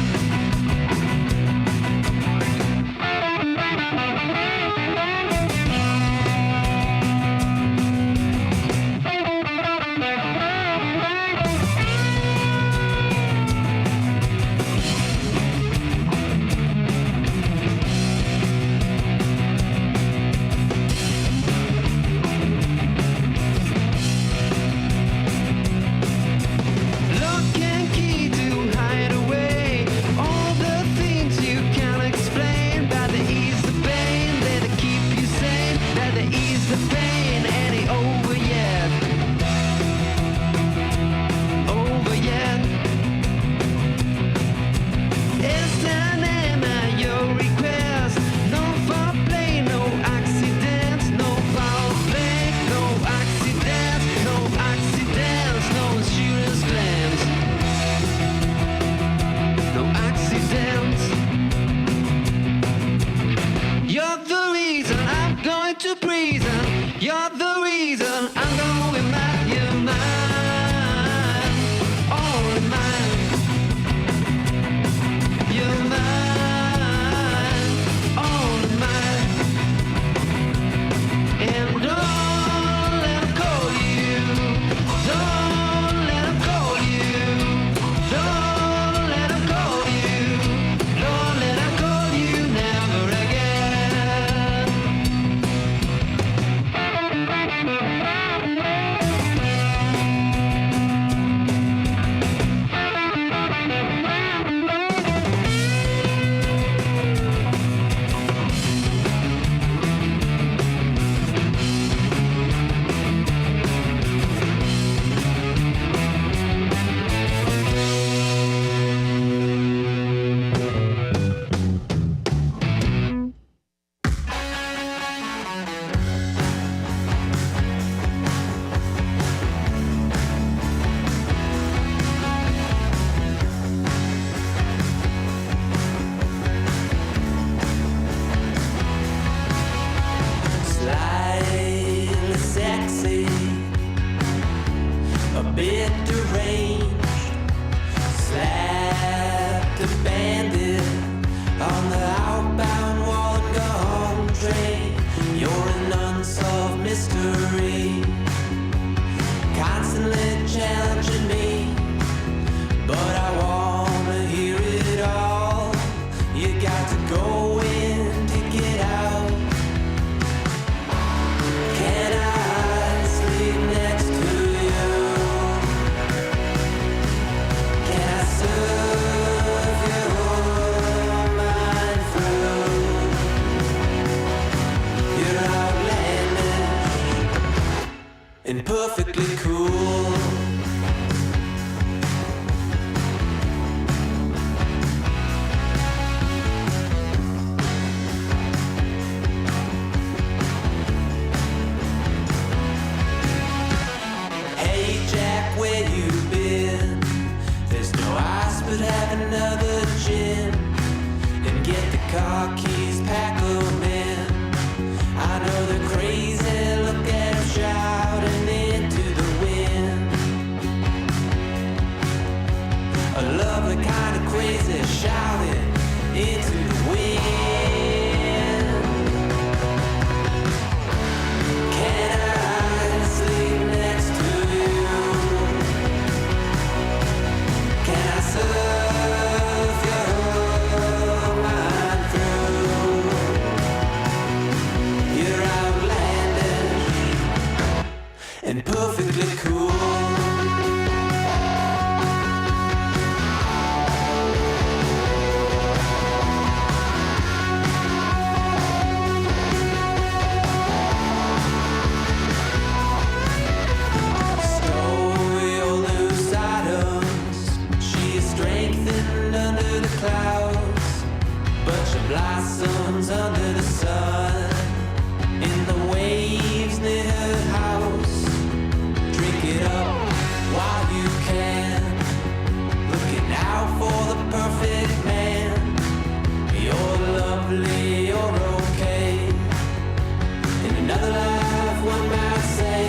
another gin and get the car keys, pack 'em in. I know they're crazy, look at 'em shouting into the wind. A lovely kind of crazy shouting into the wind. Can I sleep next to you? Can I serve your mind through? You're outlandish and perfectly cool. Stow your loose items. She is strengthened under the clouds, but she blossoms under the sun. In the waves near her house, drink it up while you can. Looking out for the perfect man. You're lovely, you're okay. In another life, one might say,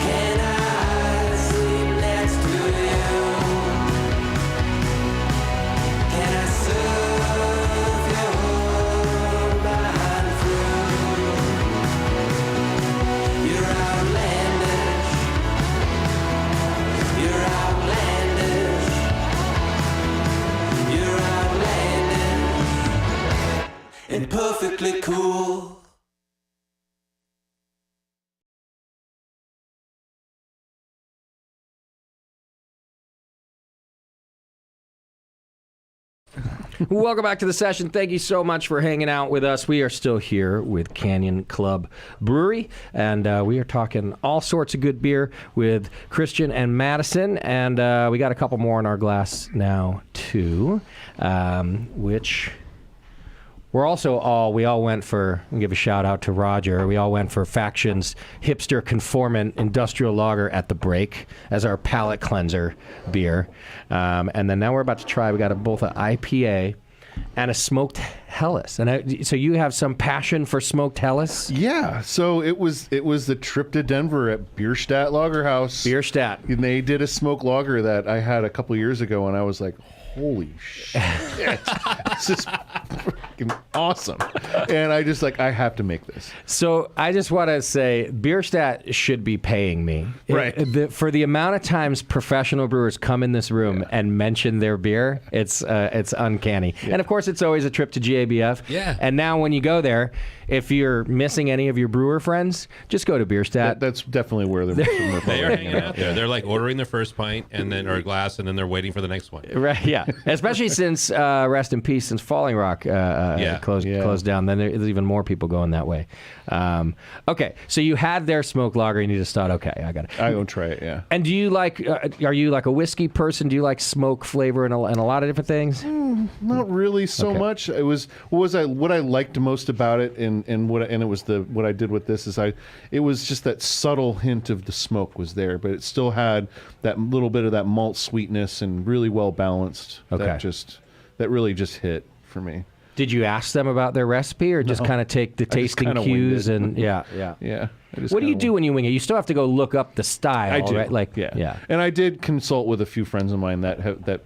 can I sleep next to you? Can I serve your mind through? You're outlandish. You're outlandish. You're outlandish and perfectly cool. Welcome back to the session. Thank you so much for hanging out with us. We are still here with Canyon Club Brewery, and we are talking all sorts of good beer with Christian and Madison, and we got a couple more in our glass now, too, which... we all went for, I'll give a shout out to Roger, we all went for Faction's Hipster Conformant Industrial Lager at the break as our palate cleanser beer. And then now we're about to try, we got both an IPA and a smoked Helles. And so you have some passion for smoked Helles? Yeah, so it was the trip to Denver at Bierstadt Lagerhaus. Bierstadt. And they did a smoked lager that I had a couple years ago, and I was like, holy shit, this is freaking awesome. And I just I have to make this. So I just want to say, Bierstadt should be paying me. Right. For the amount of times professional brewers come in this room and mention their beer, it's uncanny. Yeah. And of course, it's always a trip to GABF. Yeah. And now when you go there, if you're missing any of your brewer friends, just go to Bierstadt. That's definitely where they're They are hanging out there. They're like ordering their first pint and then or a glass, and then they're waiting for the next one. Right, yeah. Especially since, rest in peace, since Falling Rock closed down, then there's even more people going that way. Okay, so you had their smoked lager, and you just thought, okay, I got it. I won't try it, yeah. And do you like, are you like a whiskey person? Do you like smoke flavor and a lot of different things? Not really so Okay. much. It was what I liked most about it, and it was what I did with this is it was just that subtle hint of the smoke was there, but it still had that little bit of that malt sweetness and really well balanced. Okay. That really just hit for me. Did you ask them about their recipe, or just kind of take the just tasting kinda cues winged it. and Yeah. What do you do when you wing it? You still have to go look up the style, I do. right? Like, yeah. And I did consult with a few friends of mine that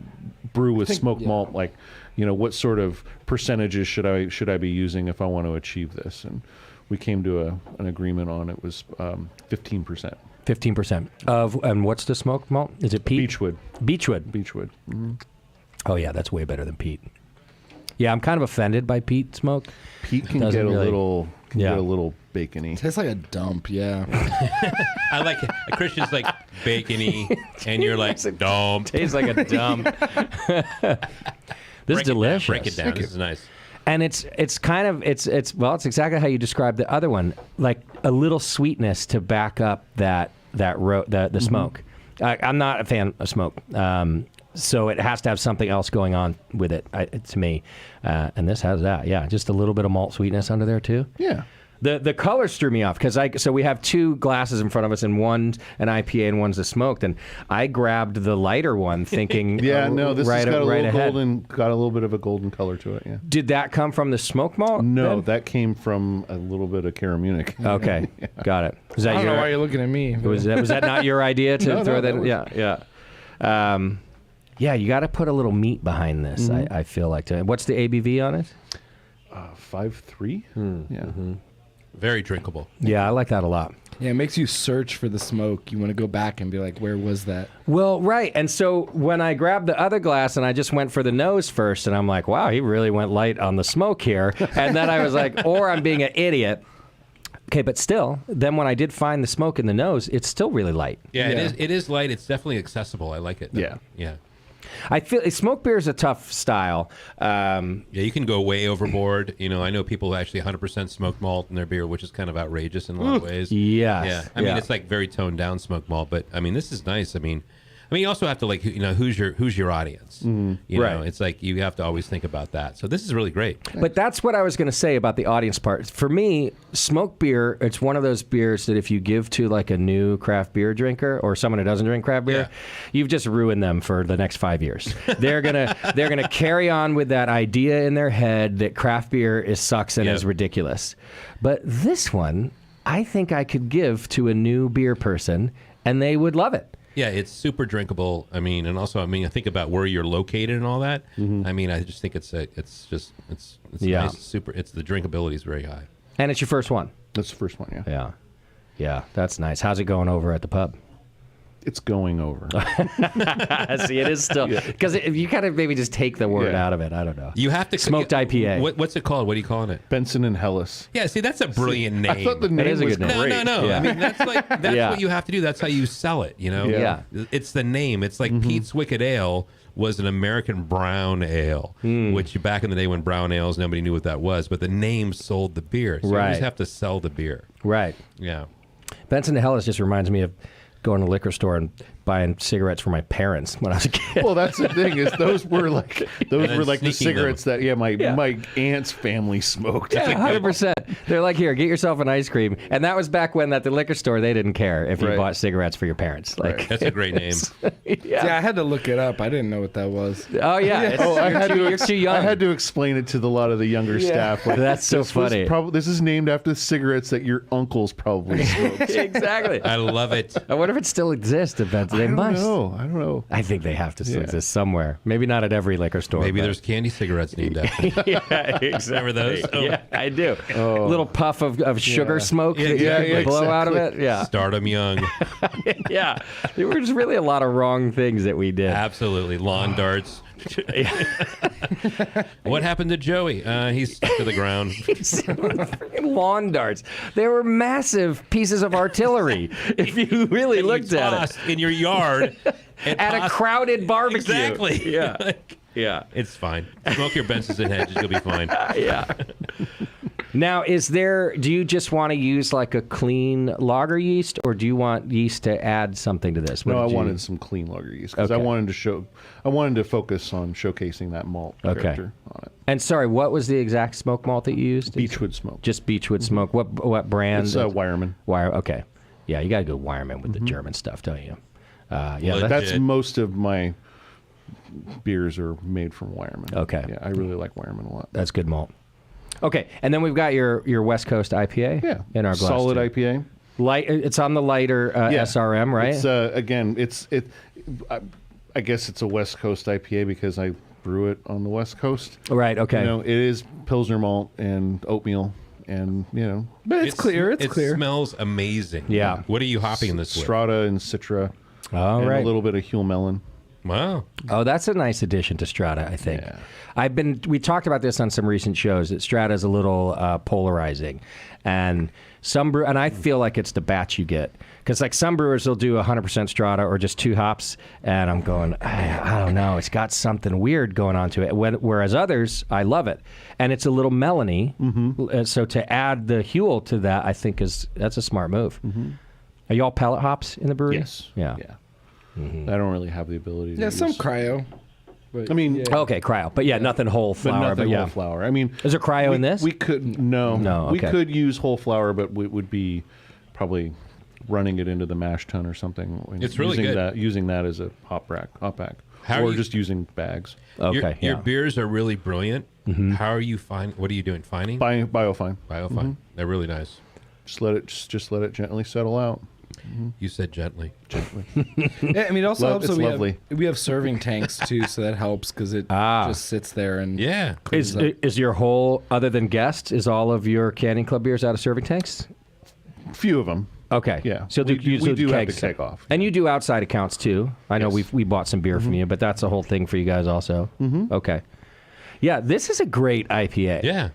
brew with smoked malt, like, what sort of percentages should I be using if I want to achieve this? And we came to an agreement on it was 15%. 15% of, and what's the smoked malt? Is it peat? Beechwood. Beechwood. Mm-hmm. Oh yeah, that's way better than peat. Yeah, I'm kind of offended by peat smoke. Peat can Doesn't get a really- little Yeah. get a little bacony. Tastes like a dump, yeah. I like it. Christian's like bacony, and you're like, dump. Tastes like a dump. This is Break it down, delicious. break it down. This is nice. And it's exactly how you described the other one, like a little sweetness to back up the smoke. I'm not a fan of smoke, so it has to have something else going on with it to me. And this has that, yeah, just a little bit of malt sweetness under there too. Yeah. The colors threw me off because so we have two glasses in front of us, and one's an IPA and one's a smoked, and I grabbed the lighter one, thinking, This has got a little ahead. got a little bit of a golden color to it. Yeah. Did that come from the smoke malt? No, then? that came from a little bit of Cara Munich. Okay, got it. Was I that don't know why you're looking at me. was that not your idea to No, throw that that? was- Yeah. Yeah, you got to put a little meat behind this. I feel like. What's the ABV on it? 5.3. Yeah. Very drinkable. Yeah, I like that a lot. Yeah, it makes you search for the smoke. You want to go back and be like, where was that? Well, right. And so when I grabbed the other glass and I just went for the nose first, and I'm like, wow, he really went light on the smoke here. And then I was like, or I'm being an idiot. Okay, but still, then when I did find the smoke in the nose, it's still really light. Yeah, Yeah. It is light. It's definitely accessible. I like it. Yeah. Yeah. I feel smoke beer is a tough style. Yeah, you can go way overboard. You know, I know people who actually 100% smoked malt in their beer, which is kind of outrageous in a lot of ways. Yes. Yeah. I mean, it's like very toned down smoked malt, but I mean, this is nice. I mean, you also have to who's your audience? You Right. know, it's like you have to always think about that. So this is really great. But that's what I was going to say about the audience part. For me, smoked beer, it's one of those beers that if you give to like a new craft beer drinker or someone who doesn't drink craft beer, you've just ruined them for the next 5 years. They're gonna carry on with that idea in their head that craft beer sucks and is ridiculous. But this one, I think I could give to a new beer person and they would love it. Yeah, it's super drinkable. I mean, and also, I think about where you're located and all that. I mean, I just think it's Yeah. nice, super. It's the drinkability is very high. And it's your first one. That's the first one. Yeah. Yeah. Yeah, that's nice. How's it going over at the pub? It's going over. See, it is still because if you kind of maybe just take the word out of it, I don't know. You have to Smoked IPA. What's it called? What are you calling it? Benson and Hellas. Yeah, see, that's a brilliant name. I thought the name is a was good name. great. No. Yeah. I mean, that's Yeah. what you have to do. That's how you sell it. You know. Yeah. It's the name. It's like Pete's Wicked Ale was an American brown ale, which back in the day when brown ales nobody knew what that was, but the name sold the beer. So you Right. just have to sell the beer. Right. Yeah. Benson and Hellas just reminds me of going to the liquor store and buying cigarettes for my parents when I was a kid. Well, that's the thing is those were like the sneaking cigarettes that my aunt's family smoked. Yeah, 100%. They're like, here, get yourself an ice cream. And that was back when at the liquor store, they didn't care if you Right. bought cigarettes for your parents. Like, That's a great name. Yeah, I had to look it up. I didn't know what that was. oh, yeah. It's, Oh, you're too young. I had to explain it to a lot of the younger staff. Like, That's so this was funny. This is named after the cigarettes that your uncles probably smoked. Exactly. I love it. I wonder if it still exists at Benson. They I don't must. know. I don't know. I think they have to still exist somewhere. Maybe not at every liquor store. Maybe but- there's candy cigarettes named after. yeah, exactly. Remember those? Oh. Yeah, I do. Little puff of sugar smoke that you yeah, can blow out of it. exactly. Yeah. Start 'em young. Yeah. There were just really a lot of wrong things that we did. Absolutely. Lawn darts. What happened to Joey? He's stuck to the ground. Freaking lawn darts. They were massive pieces of artillery if you really looked at it. Tossed in your yard. At a crowded barbecue. Exactly. Yeah. Yeah. It's fine. Smoke your Bensons and hedges. You'll be fine. Yeah. Now, do you just want to use like a clean lager yeast, or do you want yeast to add something to this? What No, I did you- wanted some clean lager yeast because I Okay. wanted to focus on showcasing that malt character on it. And sorry, what was the exact smoke malt that you used? Beechwood smoke. Just Beechwood smoke. What brand? It's Wireman. Okay. Yeah, you got to go Wireman with the German stuff, don't you? Yeah, Legit. That's most of my beers are made from Wireman. Okay. Yeah, I really like Wireman a lot. that's good malt. Okay, and then we've got your West Coast IPA. Yeah. in our glass. Solid too. IPA. Light. It's on the lighter Yeah. SRM, right? It's again, I guess it's a West Coast IPA because I brew it on the West Coast. Right. Okay. You know, it is Pilsner malt and oatmeal, and But it's clear. It's it clear. smells amazing. Yeah. What are you hopping this with? Strata and Citra, All and right. a little bit of Huell Melon. Wow. Oh, that's a nice addition to Strata, I think. Yeah. We talked about this on some recent shows, that Strata is a little polarizing. And and I feel like it's the batch you get. Because like some brewers will do 100% Strata or just 2 hops, and I'm going, I don't know, it's got something weird going on to it. Whereas others, I love it. And it's a little melony. So to add the Huell to that, I think that's a smart move. Are you all pellet hops in the brewery? Yes. Yeah. I don't really have the ability to Yeah, use. some cryo. But, I mean, yeah. Okay, cryo. But yeah, nothing whole but flour. nothing But yeah. whole flour. I mean, Is there cryo in this? We could no. We okay. could use whole flour, but we would be probably running it into the mash tun or something. and It's really good. Using that as a hop back, How are or you- just using bags. Okay. Your yeah. beers are really brilliant. How are you What are you doing? Fining? Biofine. Biofine. They're really nice. Just let it gently settle out. You said gently. Gently. Yeah, I mean, it also helps It's that lovely. we have serving tanks too, so that helps because it just sits there and Yeah. Is your whole, other than guests, is all of your Canyon Club beers out of serving tanks? Few of them. Okay. Yeah. So we you do have kegs. to keg off. And you do outside accounts too. I know Yes. we bought some beer from you, but that's a whole thing for you guys also. Okay. Yeah, this is a great IPA. Yeah.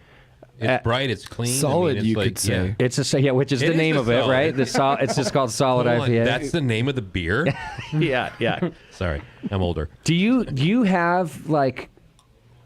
It's bright. It's clean. solid, it's you like, could say. It's which is It the is name a of it, solid. right? It's just called Solid Hold on, IPA. that's the name of the beer. yeah, yeah. Sorry, I'm older. Do you have like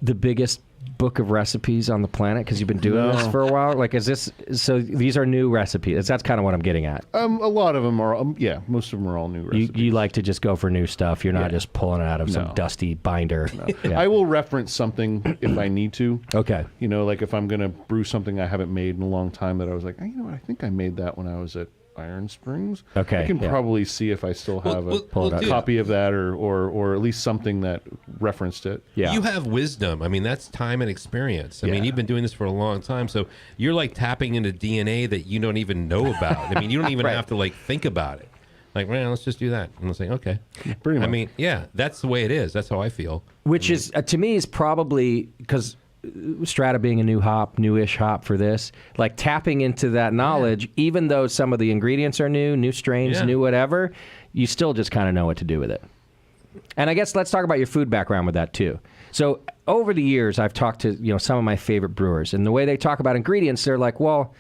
the biggest book of recipes on the planet because you've been doing No. this for a while? Like, is this so? These are new recipes. That's kind of what I'm getting at. A lot of them are. Most of them are all new recipes. You like to just go for new stuff. You're not Yeah. just pulling it out of some No. dusty binder. Yeah. I will reference something if I need to. Okay. You know, like if I'm going to brew something I haven't made in a long time that I was like, you know what, I think I made that when I was at Iron Springs. Okay, I can yeah. probably see if I still have Well, a dude, copy of that or at least something that referenced it. Yeah. You have wisdom. I mean, that's time and experience. I mean, Yeah. you've been doing this for a long time, so you're like tapping into DNA that you don't even know about. I mean, you don't even Right. have to like think about it. Like, well, let's just do that. And I'm saying, okay. Pretty much. I mean, yeah, that's the way it is. That's how I feel. Which is to me is probably because Strata being a newish hop for this, like tapping into that knowledge, even though some of the ingredients are new strains, Yeah. new whatever, you still just kind of know what to do with it. And I guess let's talk about your food background with that too. So over the years, I've talked to some of my favorite brewers, and the way they talk about ingredients, they're like, well.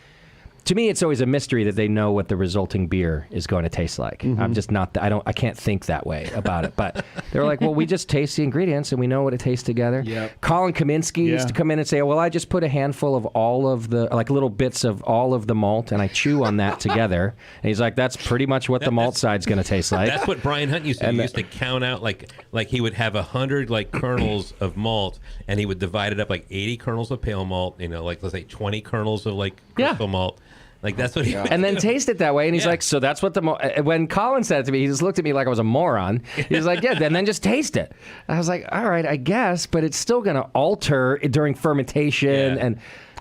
To me, it's always a mystery that they know what the resulting beer is going to taste like. I'm just not. I can't think that way about it. But they're like, well, we just taste the ingredients and we know what it tastes together. Yep. Colin Kaminsky used Yeah. to come in and say, well, I just put a handful of all of the little bits of all of the malt and I chew on that together. And he's like, that's pretty much what the malt side's going to taste like. That's what Brian Hunt used to do. He used to count out like he would have 100 like kernels of malt, and he would divide it up like 80 kernels of pale malt. Like let's say 20 kernels of like crystal malt. Like that's what he would And then do. taste it that way, and he's Yeah. like, "So that's what the." When Colin said it to me, he just looked at me like I was a moron. He was like, "Yeah, then just taste it." I was like, "All right, I guess, but it's still going to alter during fermentation." Yeah.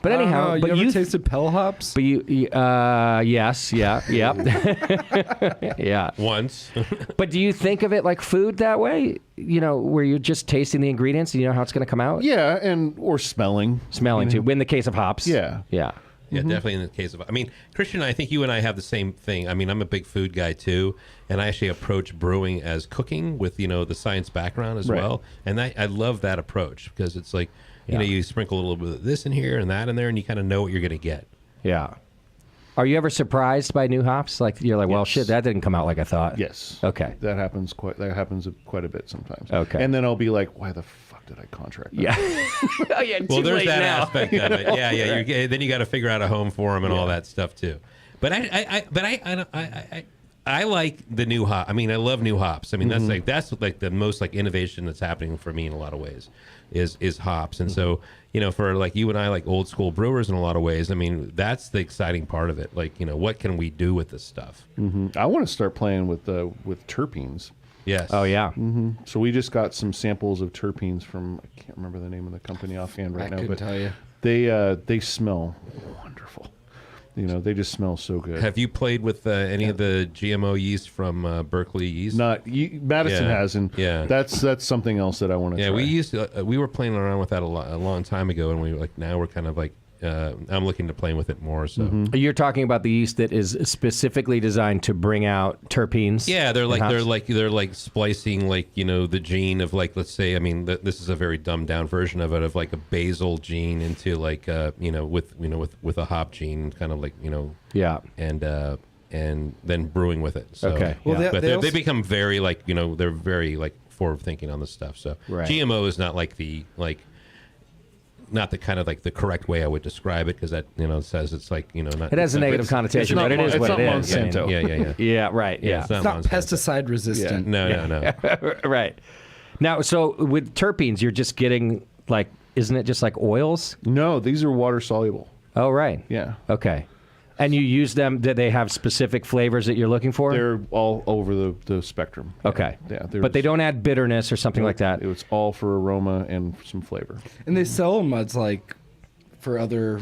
But anyhow, you but ever you tasted Pell hops? But yes, yeah, yeah. Once. But do you think of it like food that way? Where you're just tasting the ingredients and you know how it's going to come out? Yeah, or smelling. Smelling too. In the case of hops. Yeah. Yeah. Yeah, definitely in the case of, Christian, I think you and I have the same thing. I mean, I'm a big food guy too, and I actually approach brewing as cooking with, the science background as Right. well. And I love that approach because it's like, Yeah. you sprinkle a little bit of this in here and that in there, and you kind of know what you're going to get. Yeah. Are you ever surprised by new hops? Like you're like, well, Yes. shit, that didn't come out like I thought. Yes. Okay. That happens quite a bit sometimes. Okay. And then I'll be like, why the fuck did I contract that? Yeah. Oh, yeah. Well, too there's late that now. aspect of it. Yeah. Then you got to figure out a home for them and all that stuff too. But I like the new hop. I mean, I love new hops. I mean, that's the most like innovation that's happening for me in a lot of ways is hops. And so, for like you and I, like old school brewers in a lot of ways, I mean, that's the exciting part of it. Like, what can we do with this stuff? I want to start playing with terpenes. Yes. Oh, yeah. So we just got some samples of terpenes from, I can't remember the name of the company offhand right I now, couldn't but tell you. they smell wonderful. They just smell so good. Have you played with any of the GMO yeast from Berkeley Yeast? Madison Yeah. has, and Yeah. that's something else that I want to Yeah, try. we were playing around with that a long time ago, and we like now we're kind of like I'm looking to play with it more. So You're talking about the yeast that is specifically designed to bring out terpenes. yeah, they're in hops? like splicing like the gene of like, let's say, I mean this is a very dumbed down version of it, of like a basil gene into like with a hop gene, kind of like Yeah. and then brewing with it. So, Okay. Well, yeah. they- but they they also- become very like they're very like forward thinking on this stuff. So Right. GMO is not like not the kind of like the correct way I would describe it, because that says it's like not. It has a it's not- negative connotation, not but it is Mon- what it's it not is. Monsanto. Yeah. Yeah, right. Yeah. It's It's not Monsanto. pesticide resistant. No. Right. Now, so with terpenes, you're just getting like, isn't it just like oils? No, these are water soluble. Oh, right. Yeah. Okay. And you use them, do they have specific flavors that you're looking for? They're all over the spectrum. Okay. Yeah. But they don't add bitterness or something like that? It was all for aroma and some flavor. And they sell them as like for other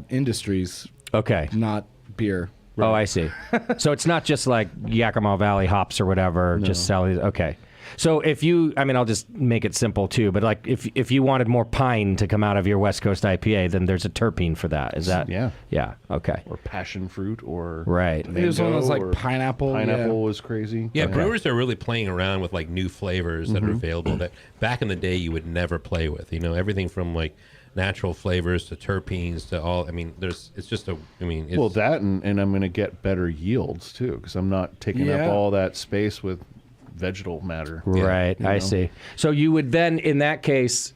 industries, Okay. not beer. Oh, I see. So it's not just like Yakima Valley hops or whatever, just sell these. Okay. So if you, I mean, I'll just make it simple too, but like if you wanted more pine to come out of your West Coast IPA, then there's a terpene for that. Is that? Yeah. Yeah. Okay. Or passion fruit or Right. There's one that's like or pineapple. Pineapple was crazy. Yeah, brewers are really playing around with like new flavors that are available that back in the day you would never play with. You know, everything from like natural flavors to terpenes to all. I mean, it's just a. I mean, it's, Well, that and I'm going to get better yields too because I'm not taking up Yeah. all that space with vegetal matter. Right. I see. So you would then, in that case,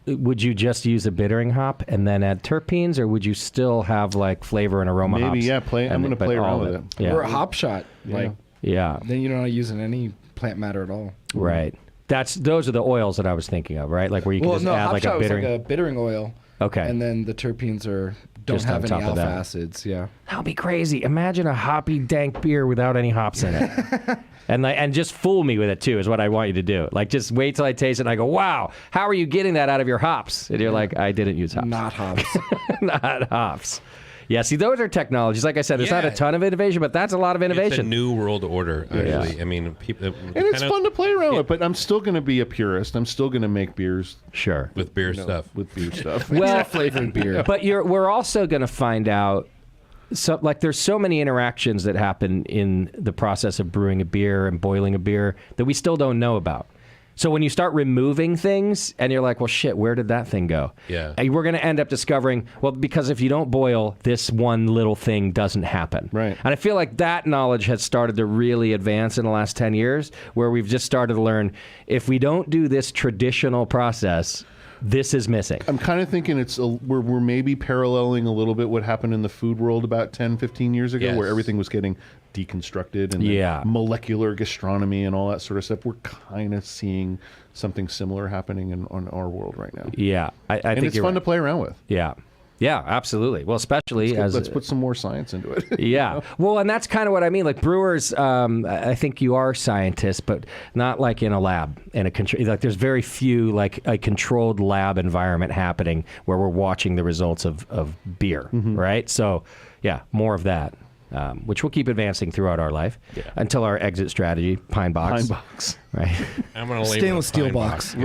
would you just use a bittering hop and then add terpenes, or would you still have like flavor and aroma Maybe, hops? yeah, play- I'm gonna but play all around of with it. Yeah. Or a hop shot. Like Yeah. then you're not using any plant matter at all. Right. Those are the oils that I was thinking of, right? Like where you can just add hop like shot a bittering. was like a bittering oil. Okay. And then the terpenes don't Just on have any top of alpha that. acids. Yeah. That would be crazy. Imagine a hoppy, dank beer without any hops in it. And just fool me with it, too, is what I want you to do. Like, just wait till I taste it and I go, wow, how are you getting that out of your hops? And you're like, I didn't use hops. Not hops. Not hops. Yeah, see, those are technologies. Like I said, there's not a Yeah. ton of innovation, but that's a lot of it's a innovation. new world order. Actually, Yeah. I mean, people. And it's fun to play around with, but I'm still going to be a purist. I'm still going to make beers Sure. with beer stuff. with beer stuff. Well, flavored beer. but we're also going to find out. So, like, there's so many interactions that happen in the process of brewing a beer and boiling a beer that we still don't know about. So when you start removing things and you're like, well, shit, where did that thing go? Yeah. And we're going to end up discovering, well, because if you don't boil, this one little thing doesn't happen. Right. And I feel like that knowledge has started to really advance in the last 10 years, where we've just started to learn, if we don't do this traditional process, this is missing. I'm kind of thinking we're maybe paralleling a little bit what happened in the food world about 10, 15 years ago, Yes. where everything was getting deconstructed and Yeah. molecular gastronomy and all that sort of stuff. We're kind of seeing something similar happening on our world right now. Yeah. I And think it's you're fun right. to play around with. Yeah. Yeah, absolutely. Well, especially as Let's put some more science into it. yeah. Well, and that's kind of what I mean. Like brewers, I think you are scientists, but not like in a lab. Like there's very few like a controlled lab environment happening where we're watching the results of beer, right? So, yeah, more of that, which we'll keep advancing throughout our life until our exit strategy, pine box. Pine box. Right. I'm gonna label Stainless it steel pine box.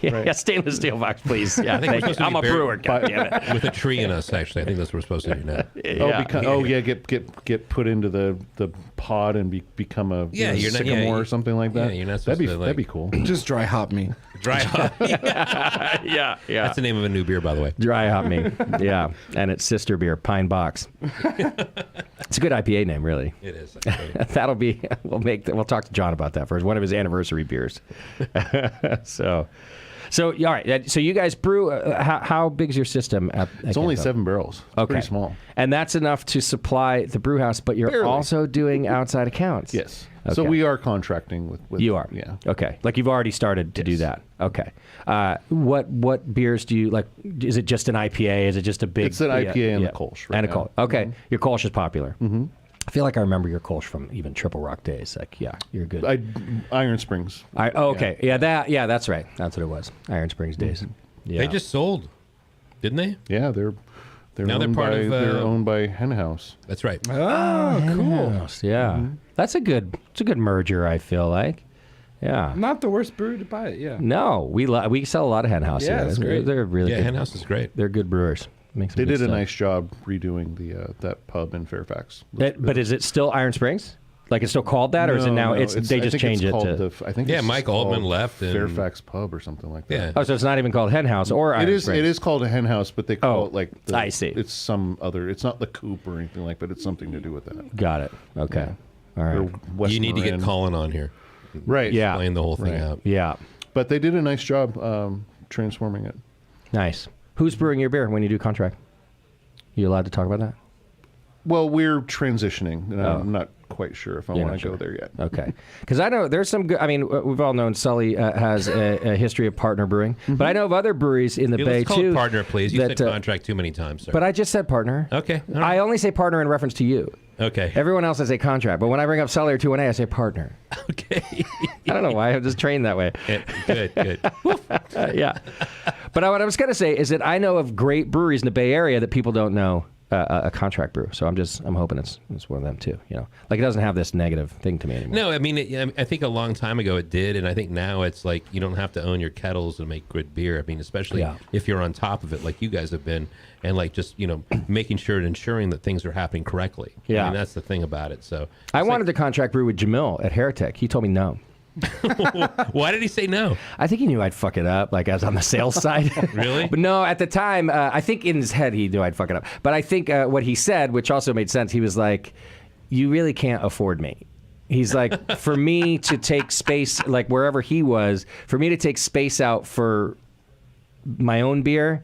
yeah, stainless steel box, please. Yeah, think we're thank you. supposed to I'm be a very- brewer. God damn it. with a tree in us. Actually, I think that's what we're supposed to do now. Get put into the pod and become a Yeah, you're not- sycamore yeah, or something like that. yeah, you're not that'd be supposed to, that'd be like- cool. Just dry hop me. Dry hop. Yeah. That's the name of a new beer, by the way. Dry hop me. Yeah. And its sister beer, Pine Box. It's a good IPA name, really. It is. Actually. That'll be, we'll talk to John about that for one of his anniversary beers. So, all right. So you guys brew, how big's your system? It's only 7 barrels. It's Okay. pretty small. And that's enough to supply the brew house, but you're Barely. also doing outside accounts. Yes. So Okay. we are contracting with You are? Yeah. Okay. Like you've already started to do Yes. that. Okay. What beers do you like? Is it just an IPA? Is it just a big? It's an IPA and a Kolsch right and a now. Kolsch. Okay. Your Kolsch is popular. Mm-hmm. I feel like I remember your Kolsch from even Triple Rock days. Like, yeah, you're good. Iron Springs. Okay. Yeah. That's right. That's what it was. Iron Springs days. Yeah. They just sold, didn't they? Yeah, they're Now they're owned part by, of, they're owned by Hen House. That's right. Oh, cool. House, yeah. It's a good merger, I feel like. Yeah. Not the worst brewery to buy it. Yeah. No, we sell a lot of Hen House. Yeah, here. it's great. They're really Yeah, good. Hen House is great. They're good brewers. Make some They good did a stuff. nice job redoing that pub in Fairfax. But is it still Iron Springs? Like it's still called that, or is it now? No, They I just think changed it's it called to. I think Yeah, it's Mike called Altman left and- Fairfax Pub or something like that. Yeah. Oh, so it's not even called Hen House or Iron It is. Springs. It is called a Hen House, but they call it like. I see. It's some other. It's not the Coop or anything like, but it's something to do with that. Got it. Okay. All Or right. West You need to get Marin. Colin on here. Right. Yeah. Explain the whole thing Right. out. Yeah. But they did a nice job transforming it. Nice. Who's brewing your beer when you do contract? You allowed to talk about that? Well, we're transitioning. And I'm not quite sure if I You're want not to sure. go there yet. Okay. Because I know there's some good, I mean, we've all known Sully has a history of partner brewing, but I know of other breweries in the Yeah, Bay let's call too. it partner, please. You that, said contract too many times, sir. But I just said partner. Okay. All right. I only say partner in reference to you. Okay. Everyone else I say contract, but when I bring up Sully or 2-1A, I say partner. Okay. I don't know why. I'm just trained that way. Yeah, good. Yeah. But what I was going to say is that I know of great breweries in the Bay Area that people don't know a contract brew. So I'm hoping it's one of them too. You know, like it doesn't have this negative thing to me anymore. No, I mean, I think a long time ago it did, and I think now it's like you don't have to own your kettles to make good beer. I mean, especially if you're on top of it, like you guys have been, and like just making sure and ensuring that things are happening correctly. Yeah. I mean, that's the thing about it. So I wanted to contract brew with Jamil at Heretic. He told me no. why did he say no? I think he knew I'd fuck it up, like I was on the sales side. Really? But no, at the time, I think in his head he knew I'd fuck it up. But I think what he said, which also made sense, he was like, you really can't afford me. He's like, for me to take space, like wherever he was, for me to take space out for my own beer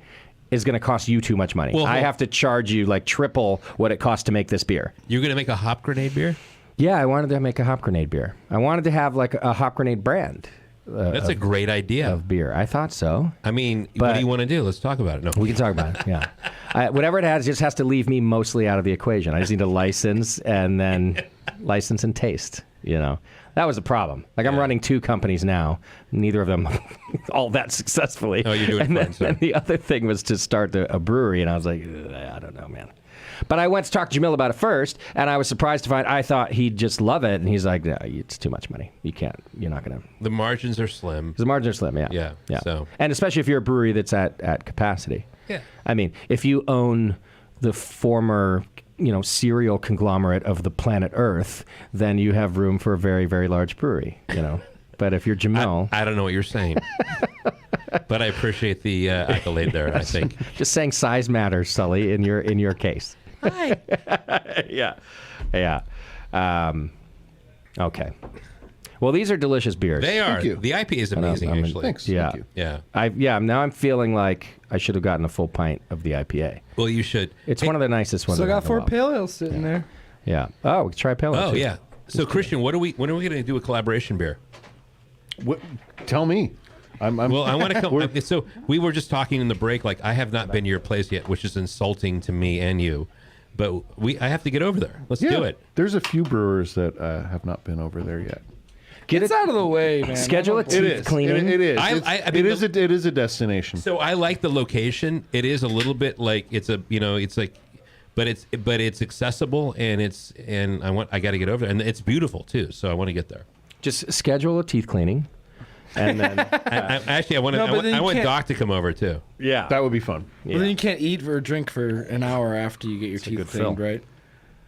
is going to cost you too much money. Well, I have to charge you like triple what it costs to make this beer. You're gonna make a hop grenade beer? Yeah, I wanted to make a hop grenade beer. I wanted to have like a hop grenade brand That's a great idea. of beer. I thought so. I mean, what But- do you want to do? Let's talk about it. No. We can talk about it. Yeah, whatever it has, just has to leave me mostly out of the equation. I just need to license and then license and taste. You know, that was the problem. Like I'm running 2 companies now, neither of them all that successfully. Oh, you're doing and fine, then, sir. and the other thing was to start a brewery, and I was like, I don't know, man. But I went to talk to Jamil about it first, and I was surprised to find I thought he'd just love it, and he's like, no, it's too much money. You can't. You're not gonna. The margins are slim. Because the margins are slim. Yeah. Yeah, so- And especially if you're a brewery that's at capacity. Yeah. I mean, if you own the former, cereal conglomerate of the planet Earth, then you have room for a very, very large brewery. But if you're Jamil, I don't know what you're saying, but I appreciate the accolade there. I think. just saying size matters, Sully, in your case. Hi. Yeah. Okay. Well, these are delicious beers. They are. you. The IPA is amazing, I'm- actually. Thanks. Yeah. Thank you. Yeah. Now I'm feeling like I should have gotten a full pint of the IPA. Well, you should. It's one of the nicest ones. Still I've got had in a 4 while. pale ales sitting there. Yeah. Oh, we can try pale ale, Oh too. yeah. So Christian, when are we going to do a collaboration beer? What? Tell me. I'm Well, I want to come. So we were just talking in the break. Like I have not been to your place yet, which is insulting to me and you. But I have to get over there. Let's do it. There's a few brewers that have not been over there yet. Get It's it. out of the way, man. Schedule a It teeth is cleaning. It is. I mean, It is a destination. So I like the location. It is a little bit like it's like, but it's accessible and I got to get over there and it's beautiful too. So I want to get there. Just schedule a teeth cleaning, and then I want No, but then I you want can't- Doc to come over too. yeah, That would be fun. Well, then you can't eat or drink for an hour after you get your teeth good cleaned, film. right?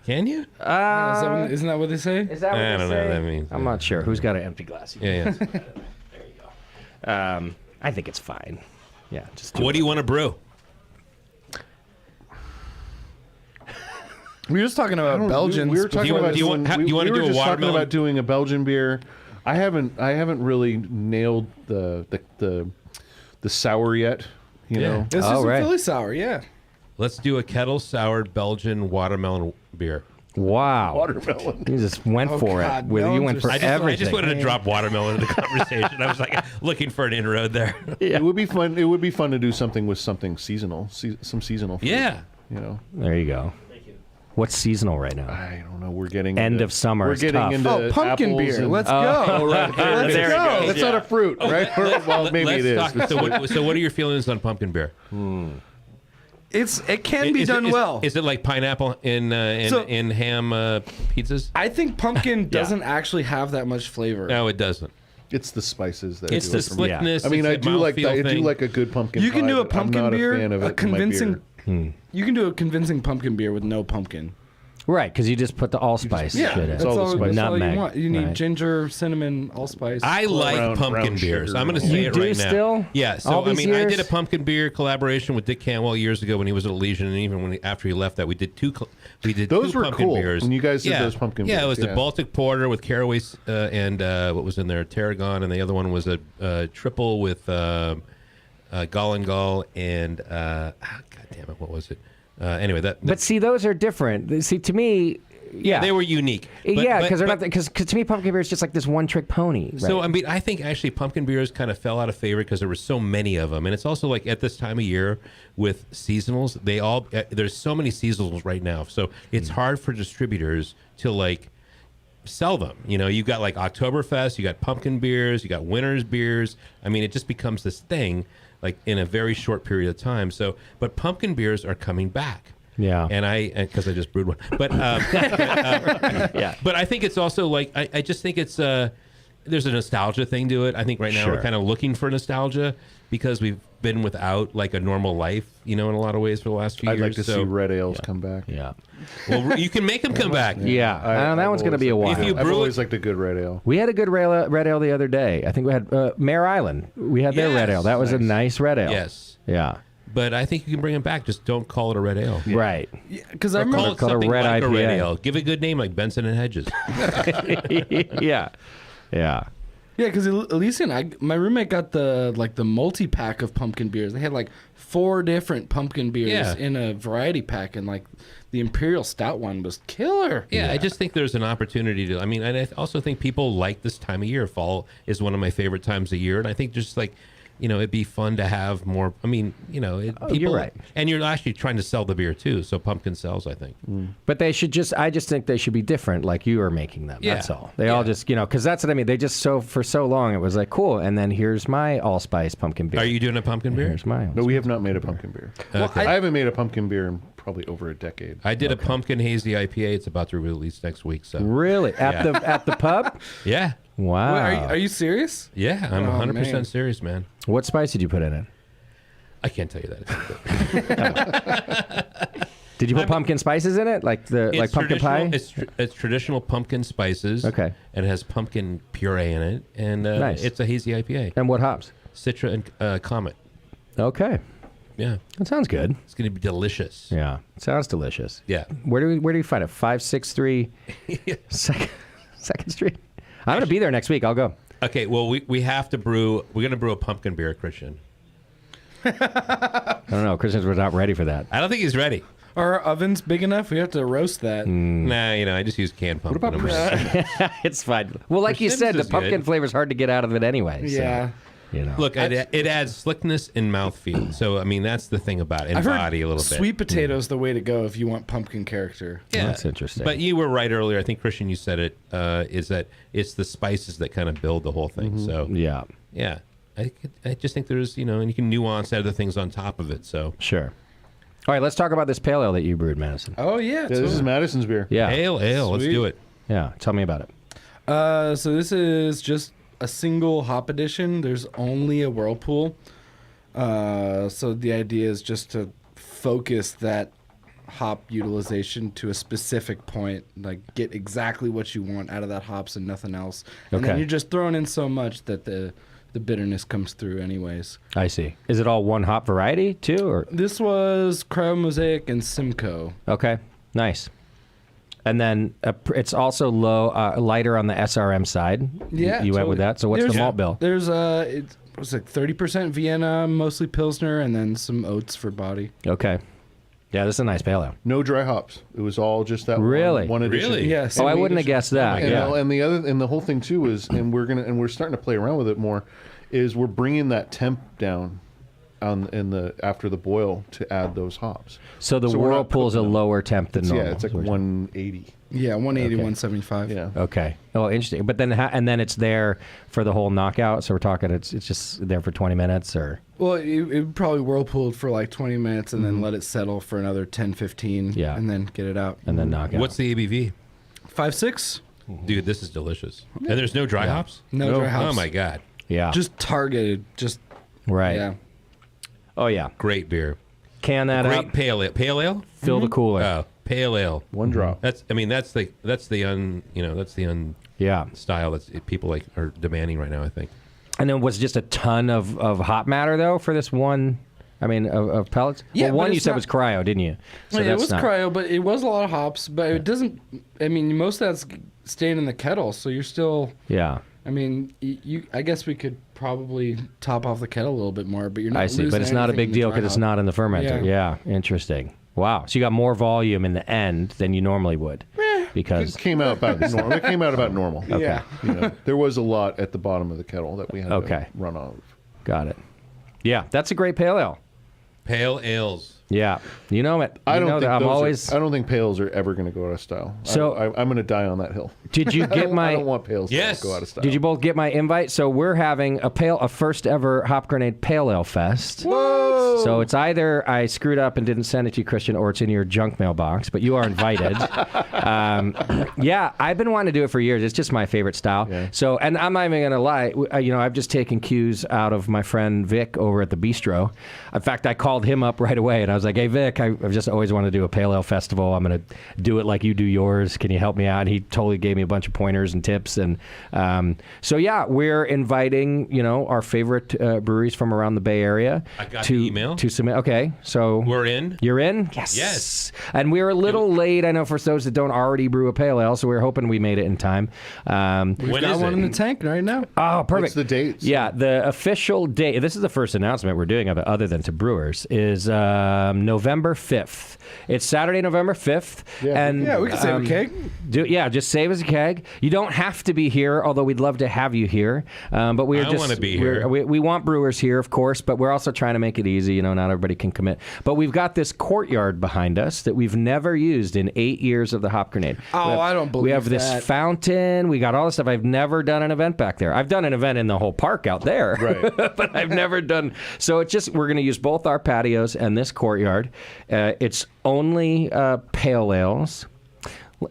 Can you? Isn't that what they say? Is that what I they don't know say? what that means. I'm not sure. Who's got an empty glass? Yeah. I think it's fine. Yeah. Just What do you want to brew? We were just talking about Belgians. We were talking you want- about do you want- doing- do you wanna we do were a just talking watermelon? about doing a Belgian beer. I haven't really nailed the sour yet. You Yeah. know. This is Oh, a right. Philly sour, yeah. Let's do a kettle soured Belgian watermelon beer. Wow. Watermelon. You just went Oh, for God, it. You melons went are for so- I everything. just wanted to drop watermelon in the conversation. I was like looking for an inroad there. It would be fun. It would be fun to do something with something seasonal, some seasonal fruit. Yeah. You know. There you go. What's seasonal right now? I don't know. We're getting End into, of summer We're is getting tough. into Oh, pumpkin apples beer. and- Let's go. Let's there it go. goes, That's not a fruit, right? Well, maybe Let's it is. talk- so what are your feelings on pumpkin beer? It can be Is done it, well. Is it like pineapple in So- ham pizzas? I think pumpkin doesn't actually have that much flavor. No, it doesn't. It's the spices that It's do the it for me. slickness. I mean, it's I the do like mouthfeel I do thing. like a good pumpkin. You can pie, do a but I'm pumpkin not beer, a fan of it a in my convincing. beer. You can do a convincing pumpkin beer with no pumpkin. Right, because you just put the allspice Yeah, shit in. it's all the spice. That's all you Nutmeg, want. You need right. ginger, cinnamon, allspice. I like brown pumpkin beers. sugar. I'm going to You say it do right now. still? Yeah. So All I these mean, I years? did a pumpkin beer collaboration with Dick Cantwell years ago when he was at Legion, and even after he left that, we did two. Those two were pumpkin cool beers. when you guys did those pumpkin Yeah, it beers, was yeah. the Baltic Porter with caraway and what was in there, tarragon, and the other one was a triple with Gall and Gall and God damn it, what was it? Anyway, that But see, those are different. See, to me, yeah. they were unique. Yeah, because they're but- not. Because to me, pumpkin beer is just like this one-trick pony. Right? So I mean, I think actually pumpkin beers kind of fell out of favor because there were so many of them, and it's also like at this time of year with seasonals, there's so many seasonals right now, so it's hard for distributors to like sell them. You know, you got like Oktoberfest, you got pumpkin beers, you got winter's beers. I mean, it just becomes this thing like in a very short period of time. So, but pumpkin beers are coming back. Yeah. And because I just brewed one, but yeah. but I think it's also like I just think it's there's a nostalgia thing to it. I think right now Sure. we're kind of looking for nostalgia because we've been without like a normal life, you know, in a lot of ways for the last few I'd years. like to So- see red ales come back. Yeah. Well, you can make them come back. Yeah. That I've one's going to always be a liked- while. If you I've brew always it- liked a good red ale. We had a good red ale the other day. I think we had Mare Island. We had their red Yes. ale. That was a nice red ale. Yes, Yeah. but I think you can bring them back. Just don't call it a red ale. Right. Because I Or call remember it called a something red like a red IPA. ale. Give it a good name like Benson and Hedges. yeah. Yeah. Yeah, because Elysian, my roommate got the multi-pack of pumpkin beers. They had like 4 different pumpkin beers Yeah. in a variety pack, and like the Imperial Stout one was killer. Yeah, I just think there's an opportunity to. I mean, and I also think people like this time of year. Fall is one of my favorite times of year, and I think just like, you know, it'd be fun to have more. I mean, you know, people, you're right. and you're actually trying to sell the beer too. So pumpkin sells, I think. But they should I just think they should be different like you are making them. Yeah. That's all. They all just, you know, because that's what I mean. They just for so long, it was like, cool. And then here's my allspice pumpkin beer. Are you doing a pumpkin beer? Here's my No, we have not made a pumpkin beer. Okay. I haven't made a pumpkin beer in probably over a decade. I did a pumpkin hazy IPA. It's about to release next week. So Really? At Yeah. the pub? yeah, Wow. Wait, are you serious? yeah, I'm Oh, 100% man. serious, man. What spice did you put in it? I can't tell you that. Did you put pumpkin spices in it? Like like pumpkin pie? It's traditional pumpkin spices. Okay. And it has pumpkin puree in it, and Nice. it's a hazy IPA. And what hops? Citra and Comet. Okay. Yeah, That sounds good. it's gonna be delicious. Yeah. Sounds delicious. Yeah. Where do you find it? 563 Second Street. I'm gonna be there next week. I'll go. Okay, well, we have to brew. We're gonna brew a pumpkin beer, Christian. I don't know. Christians were not ready for that. I don't think he's ready. Are our ovens big enough? We have to roast that. Nah, you know, I just use canned pumpkin. It's fine. Well, like you Sims said, the is pumpkin good. flavor's hard to get out of it anyway. So, Yeah. you know. Look, it adds slickness and mouthfeel. So I mean, that's the thing about it. And I've heard body a little bit. sweet potato's the way to go if you want pumpkin character. Yeah, That's interesting. But you were right earlier. I think Christian, you said it. Is that it's the spices that kind of build the whole thing. So Yeah. yeah, I just think there's, you know, and you can nuance other things on top of it. So Sure. All right, let's talk about this pale ale that you brewed, Madison. Oh yeah. Yeah, this is Madison's beer. Yeah. ale, let's Sweet. do it. Yeah. Tell me about it. So this is just a single hop edition. There's only a whirlpool. So the idea is just to focus that hop utilization to a specific point, like get exactly what you want out of that hops and nothing else. And Okay. then you're just throwing in so much that the bitterness comes through anyways. I see. Is it all one hop variety too, or This was Cryo Mosaic and Simcoe. okay? Nice. And then it's also lighter on the SRM side. Yeah, You went with totally. that. So what's the malt bill? There's it was like 30% Vienna, mostly Pilsner, and then some oats for body. Okay. Yeah, this is a nice pale ale. No dry hops. It was all just that Really? one edition. Really? Yes. Oh, I wouldn't have guessed that. And, Yeah. and the whole thing too is, and we're starting to play around with it more, is we're bringing that temp down after the boil to add those hops. So the So we're not whirlpool's a cooking them. lower temp than normal. Yeah, it's like 180. Yeah, 180, Okay. 175. Yeah. Okay. Oh, interesting. But then and then it's there for the whole knockout. So we're talking it's just there for 20 minutes or Well, it probably whirlpooled for like 20 minutes and then let it settle for another 10, 15. Yeah. And then get it out. and then knockout. What's the ABV? 5.6? Dude, this is delicious. And there's no dry hops? No dry hops. Oh my God. Yeah. Just targeted. Just, right. yeah. Oh yeah. Great beer. Can that Great up. pale ale. Pale ale? Fill the cooler. Oh, pale ale. One drop. Mm-hmm. That's the Yeah. style that people like are demanding right now, I think. And then was just a ton of hop matter though for this one. I mean, of pellets. Yeah, well, one but you it's said not- was cryo, didn't you? So it that's was not- cryo, but it was a lot of hops. But it doesn't, I mean, most of that's staying in the kettle. So you're still, Yeah. I mean, I guess we could probably top off the kettle a little bit more, but you're not I see, but losing it's not a anything big in the deal dry because it's hop. not in the fermenter. Yeah. Interesting. Wow. So you got more volume in the end than you normally would. because It came out about normal. It came out about normal. Yeah. You know, there was a lot at the bottom of the kettle that we had Okay. to run off. got it. Yeah, that's a great pale ale. Pale ales. Yeah, you know it. I You don't know think that I'm those always. I don't think pails are ever going to go out of style. So- I'm going to die on that hill. Did you get I my? don't want pails Yes. to go out of style. Did you both get my invite? So we're having a first ever Hop Grenade Pale Ale Fest. Whoa! So it's either I screwed up and didn't send it to you, Christian, or it's in your junk mailbox. But you are invited. Yeah, I've been wanting to do it for years. It's just my favorite style. Yeah. So, and I'm not even gonna lie. You know, I've just taken cues out of my friend Vic over at the Bistro. In fact, I called him up right away and I was like, "Hey Vic, I've just always wanted to do a Pale Ale Festival. I'm gonna do it like you do yours. Can you help me out?" And he totally gave me a bunch of pointers and tips. And so yeah, we're inviting our favorite breweries from around the Bay Area. I got to the email. to submit. Okay, so We're in. you're in? Yes. Yes. And we were a little late, I know, for those that don't already brew a pale ale, so we were hoping we made it in time. When Got is one it? in the tank right now. Oh, perfect. What's the dates? Yeah, the official date, this is the first announcement we're doing of it other than to brewers, is November 5th. It's Saturday, November 5th. Yeah. And, Yeah, we can save a keg. just save as a keg. You don't have to be here, although we'd love to have you here. But we I wanna be here. We want brewers here, of course, but we're also trying to make it easy. Not everybody can commit. But we've got this courtyard behind us that we've never used in 8 years of the Hop Grenade. Oh, I don't believe We have this that. fountain. We got all this stuff. I've never done an event back there. I've done an event in the whole park out there. Right. But I've never done. So it's just, we're going to use both our patios and this courtyard. It's only pale ales.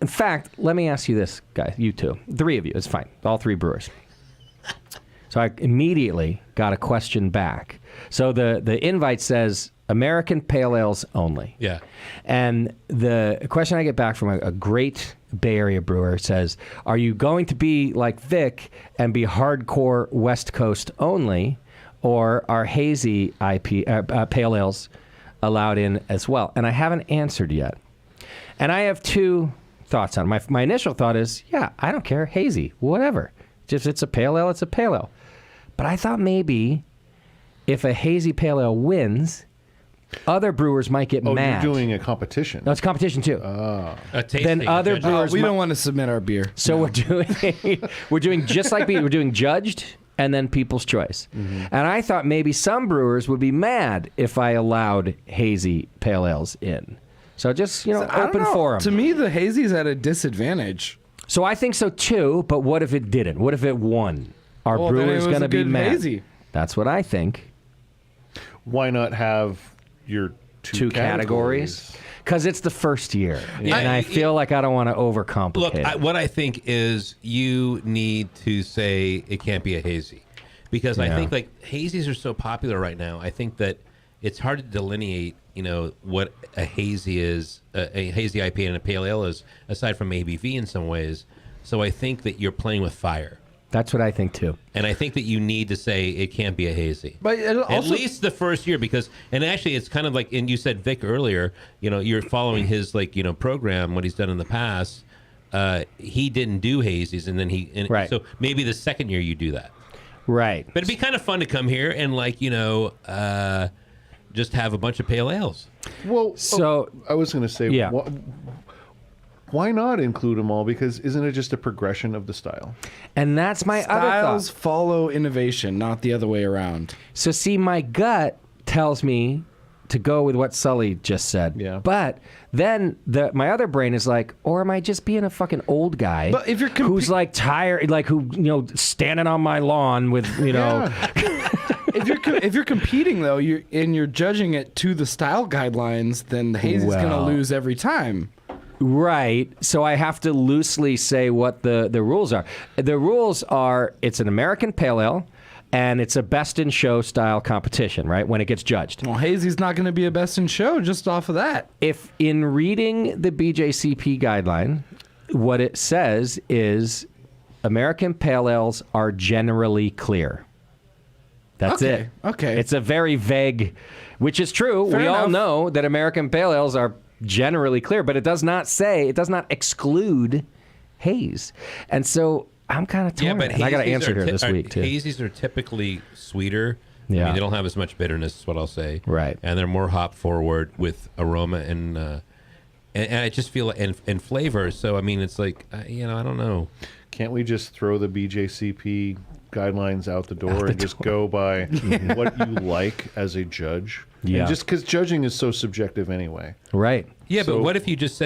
In fact, let me ask you this, guys, you two, three of you, it's fine, all three brewers. So I immediately got a question back. So the invite says American pale ales only. Yeah. And the question I get back from a great Bay Area brewer says, are you going to be like Vic and be hardcore West Coast only, or are hazy pale ales allowed in as well? And I haven't answered yet. And I have two thoughts on it. My initial thought is, yeah, I don't care, hazy, whatever. Just it's a pale ale, it's a pale ale. But I thought maybe if a hazy pale ale wins, other brewers might get Oh, mad. you're doing a competition. No, it's competition too. A tasting. Then other judging. brewers We mi- don't want to submit our beer. So we're doing just like we're doing judged and then people's choice. Mm-hmm. And I thought maybe some brewers would be mad if I allowed hazy pale ales in. So just I don't open know. forum. To me, the hazy's at a disadvantage. So I think so too. But what if it didn't? What if it won? Are Well, then it brewers was going to a be good mad? hazy. That's what I think. Why not have your Two categories. Because it's the first year, and I feel like I don't want to overcomplicate. Look, it. what I think is you need to say it can't be a hazy, because I Yeah. think like hazies are so popular right now. I think that it's hard to delineate, what a hazy is, a hazy IPA and a pale ale is, aside from ABV in some ways. So I think that you're playing with fire, That's what I think too. and I think that you need to say it can't be a hazy. But it At also, least the first year, because, and actually it's kind of like, and you said Vic earlier, you're following his program, what he's done in the past. He didn't do hazies, and then Right. so maybe the second year you do that. Right. But it'd be kind of fun to come here and just have a bunch of pale ales. Well, So- I was going to say, Yeah. why not include them all? Because isn't it just a progression of the style? And that's my other styles thought. follow innovation, not the other way around. So see, my gut tells me to go with what Sully just said. Yeah. But then my other brain is like, or am I just being a fucking old guy? But if you're who's like tired, like who standing on my lawn with If you're competing though, you're judging it to the style guidelines, then the hazy's Well. gonna lose every time. Right. So I have to loosely say what the rules are. The rules are it's an American pale ale and it's a best in show style competition, right? When it gets judged. Well, hazy's not gonna be a best in show just off of that. If in reading the BJCP guideline, what it says is American pale ales are generally clear. That's Okay, it. okay. It's a very vague, which is true. Fair we all enough. know that American pale ales are generally clear, but it does not exclude haze. And so I'm kind of torn. And I got to answer here this week too. Hazies are typically sweeter. I Yeah. mean, they don't have as much bitterness, is what I'll say. Right. And they're more hop forward with aroma and and I just feel and flavor. So I mean, it's like I don't know. Can't we just throw the BJCP guidelines out the door and just go by what you like as a judge? Yeah. And just because judging is so subjective anyway. Right. Yeah, So- but what if you just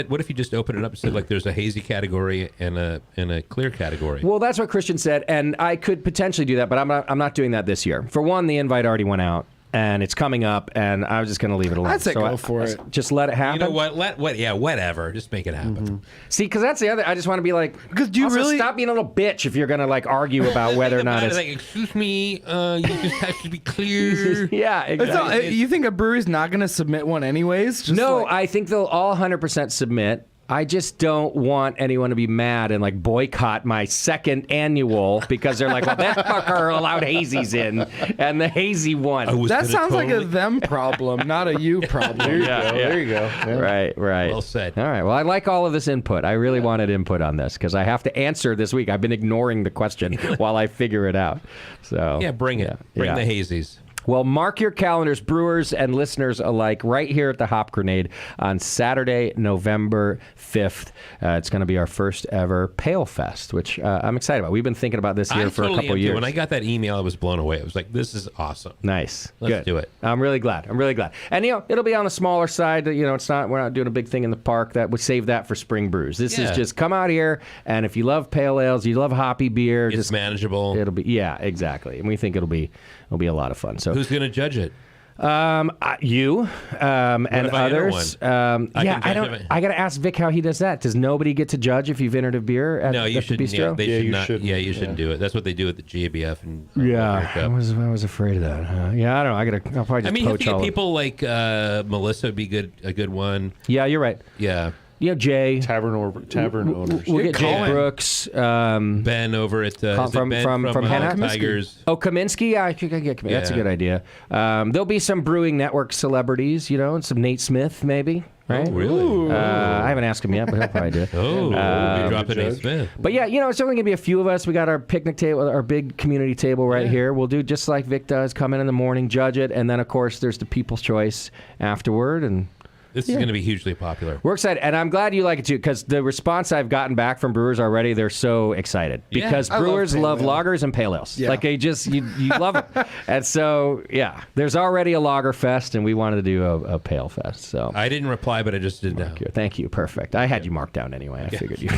opened it up and said like there's a hazy category and a clear category? Well, that's what Christian said, and I could potentially do that, but I'm not doing that this year. For one, the invite already went out, and it's coming up, and I was just going to leave it alone. I'd say go I- for it. Just let it happen. You know what? Whatever. Just make it happen. See, because that's the other. I just want to be like, Because do you also really- stop being a little bitch if you're going to like argue about whether or not it's. like, excuse me, you just have to be clear. Yeah, It's exactly. not, you think a brewery's not going to submit one anyways? Just No, like- I think they'll all 100% submit. I just don't want anyone to be mad and like boycott my second annual because they're like, well, that fucker allowed hazies in, and the hazy won. that sounds like a them problem, not a you problem. There you go. There you go. Yeah. Right. Well said. All right. Well, I like all of this input. I really wanted input on this because I have to answer this week. I've been ignoring the question while I figure it out. So Yeah, bring it. Bring the hazies. Well, mark your calendars, brewers and listeners alike, right here at the Hop Grenade on Saturday, November 5th. It's going to be our first ever Pale Fest, which I'm excited about. We've been thinking about this here I'm for totally a couple into it. years. When I got that email, I was blown away. I was like, this is awesome. Nice. Let's Good. do it. I'm really glad. And it'll be on the smaller side. We're not doing a big thing in the park. That we save that for spring brews. This is Yeah. just come out here, and if you love pale ales, you love hoppy beer, It's just manageable. it'll be exactly. And we think it'll be a lot of fun. So Who's going to judge it? you and if I enter others. one? I can I judge don't. it. I got to ask Vic how he does that. Does nobody get to judge if you've entered a beer at, No, you at the shouldn't. Yeah, bistro? they Yeah, should you not. shouldn't. Yeah, you shouldn't Yeah. do it. That's what they do at the GABF and I was afraid of that. Yeah, I don't know. I'll probably just I mean, you have poach to all get of people like Melissa would be a good one. Yeah, you're right. Yeah, Jay. Tavern owners. We'll get Jay Colin. Brooks. Ben over at is it from Ben Henna? Tigers. Oh, Kaminsky? Yeah, I could get Kaminsky. That's a Yeah. good idea. There'll be some Brewing Network celebrities, and some Nate Smith, maybe. Right? Oh, really? I haven't asked him yet, but he'll probably do it. Oh, we dropped good Nate judge. Smith. But yeah, it's only going to be a few of us. We got our picnic table, our big community table right here. We'll do just like Vic does, come in the morning, judge it, and then, of course, there's the People's Choice afterward, and This is going to be hugely popular. we're excited. And I'm glad you like it, too, because the response I've gotten back from brewers already, they're so excited. Yeah. Because I love brewers pale love ale. lagers and pale ales. Yeah. Like, you love it. And so, yeah, there's already a lager fest, and we wanted to do a pale fest, so... I didn't reply, but I just did now. Thank you. Perfect. I had you marked down anyway. I figured you.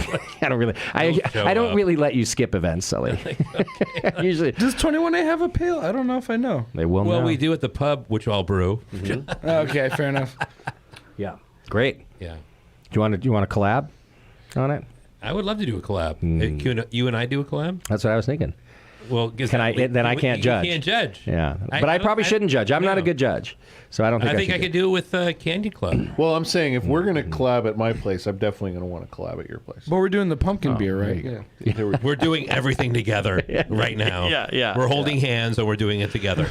I show don't up. really let you skip events, Sully. Usually Does 21A have a pale? I don't know if I know. they will. Well, know. we do at the pub, which I'll brew. Okay, fair enough. Yeah. Great. Yeah, Do you want to collab on it? I would love to do a collab. Hmm. Can you and I do a collab? That's what I was thinking. Well, Then I can't judge. You can't judge. Yeah, but I probably shouldn't judge. I'm not a no. good judge, so I don't think I think I should could do it with Canyon Club. Well, I'm saying if we're going to collab at my place, I'm definitely going to want to collab at your place. But we're doing the pumpkin beer, right? you Yeah. There we go. We're doing everything together right now. Yeah. We're holding hands and we're doing it together.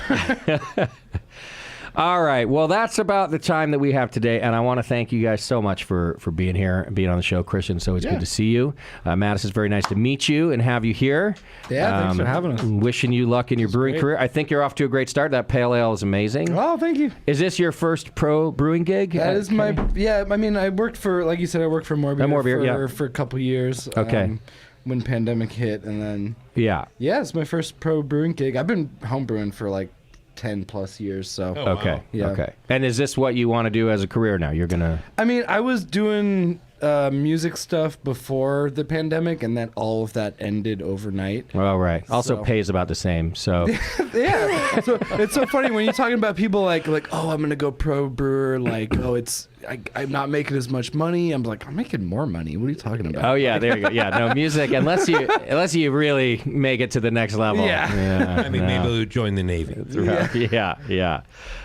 All right. Well, that's about the time that we have today, and I want to thank you guys so much for being here and being on the show, Christian. So it's good to see you. Madison, it's very nice to meet you and have you here. Yeah, thanks for having us. Wishing you luck in your brewing great. career. I think you're off to a great start. That pale ale is amazing. Oh, thank you. Is this your first pro brewing gig? That is my I mean, I worked for, like you said, I worked for More Beer, More Beer, for a couple years. Okay. When pandemic hit, and then Yeah. it's my first pro brewing gig. I've been home brewing for like 10 plus years, so Oh, Okay. wow. Yeah. Okay. And is this what you want to do as a career now? You're gonna. I mean, I was doing music stuff before the pandemic, and then all of that ended overnight. Oh, right. Also So- pays about the same. So. Yeah, so it's so funny when you're talking about people like oh, I'm gonna go pro brewer, like oh, I'm not making as much money. I'm like, I'm making more money. What are you talking about? Oh yeah, there you go. Yeah, no music unless you really make it to the next level. Yeah. I mean, maybe we'll join the Navy. Yeah.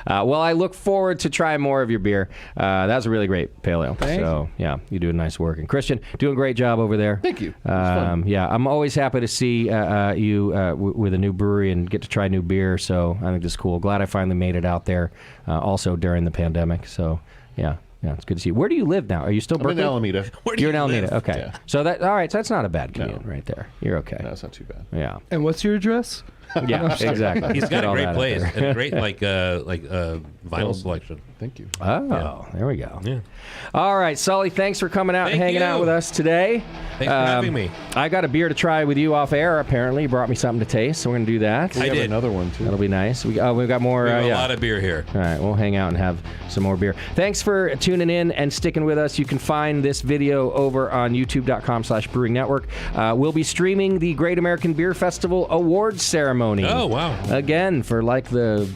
Well, I look forward to trying more of your beer. That was a really great pale ale. Thanks. So yeah, you do nice work. And Christian, doing a great job over there. Thank you. It was fun. Yeah, I'm always happy to see you with a new brewery and get to try new beer. So I think this is cool. Glad I finally made it out there. Also during the pandemic. So yeah, it's good to see you. Where do you live now? Are you still I'm in Berkeley? Alameda. Where do You're in you Alameda. live? Okay. Yeah. So all right. So that's not a bad commute right there. You're okay. No, it's not too bad. Yeah. And what's your address? Yeah, exactly. He's got Get a all great that out place there. and a great vinyl selection. Thank you. Oh, there we go. Yeah. All right, Sully, thanks for coming out and Thank hanging out you. with us today. Thanks for having me. I got a beer to try with you off air, apparently. You brought me something to taste, so we're going to do that. We have did. another one too. That'll be nice. We've got more. We have a yeah. lot of beer here. All right, we'll hang out and have some more beer. Thanks for tuning in and sticking with us. You can find this video over on youtube.com/Brewing Network. We'll be streaming the Great American Beer Festival Awards ceremony. Oh, wow. Again, for like the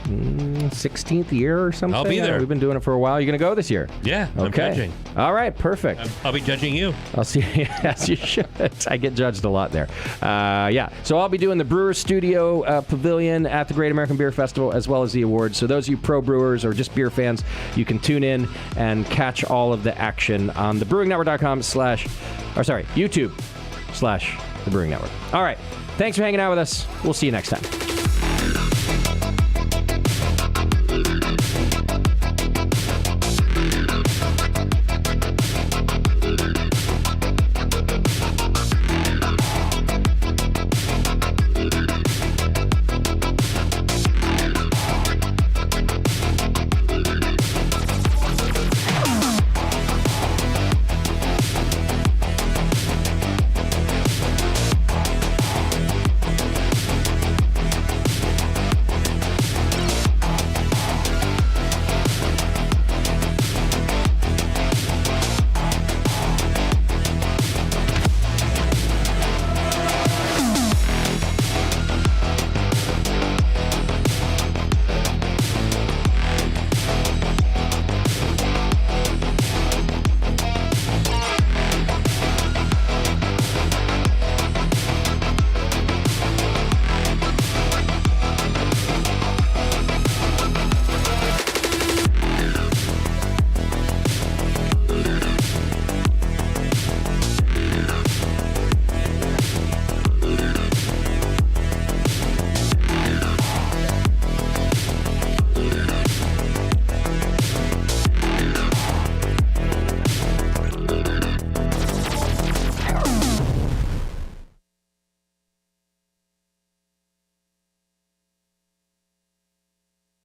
16th year or something. I'll be there. We've been doing it for a while. You're going to go this year? Yeah, I'm Okay. judging. All right, perfect. I'll be judging you. I'll see you as you should. I get judged a lot there. Yeah. So I'll be doing the Brewer Studio Pavilion at the Great American Beer Festival as well as the awards. So those of you pro brewers or just beer fans, you can tune in and catch all of the action on the YouTube /The Brewing Network. All right. Thanks for hanging out with us. We'll see you next time.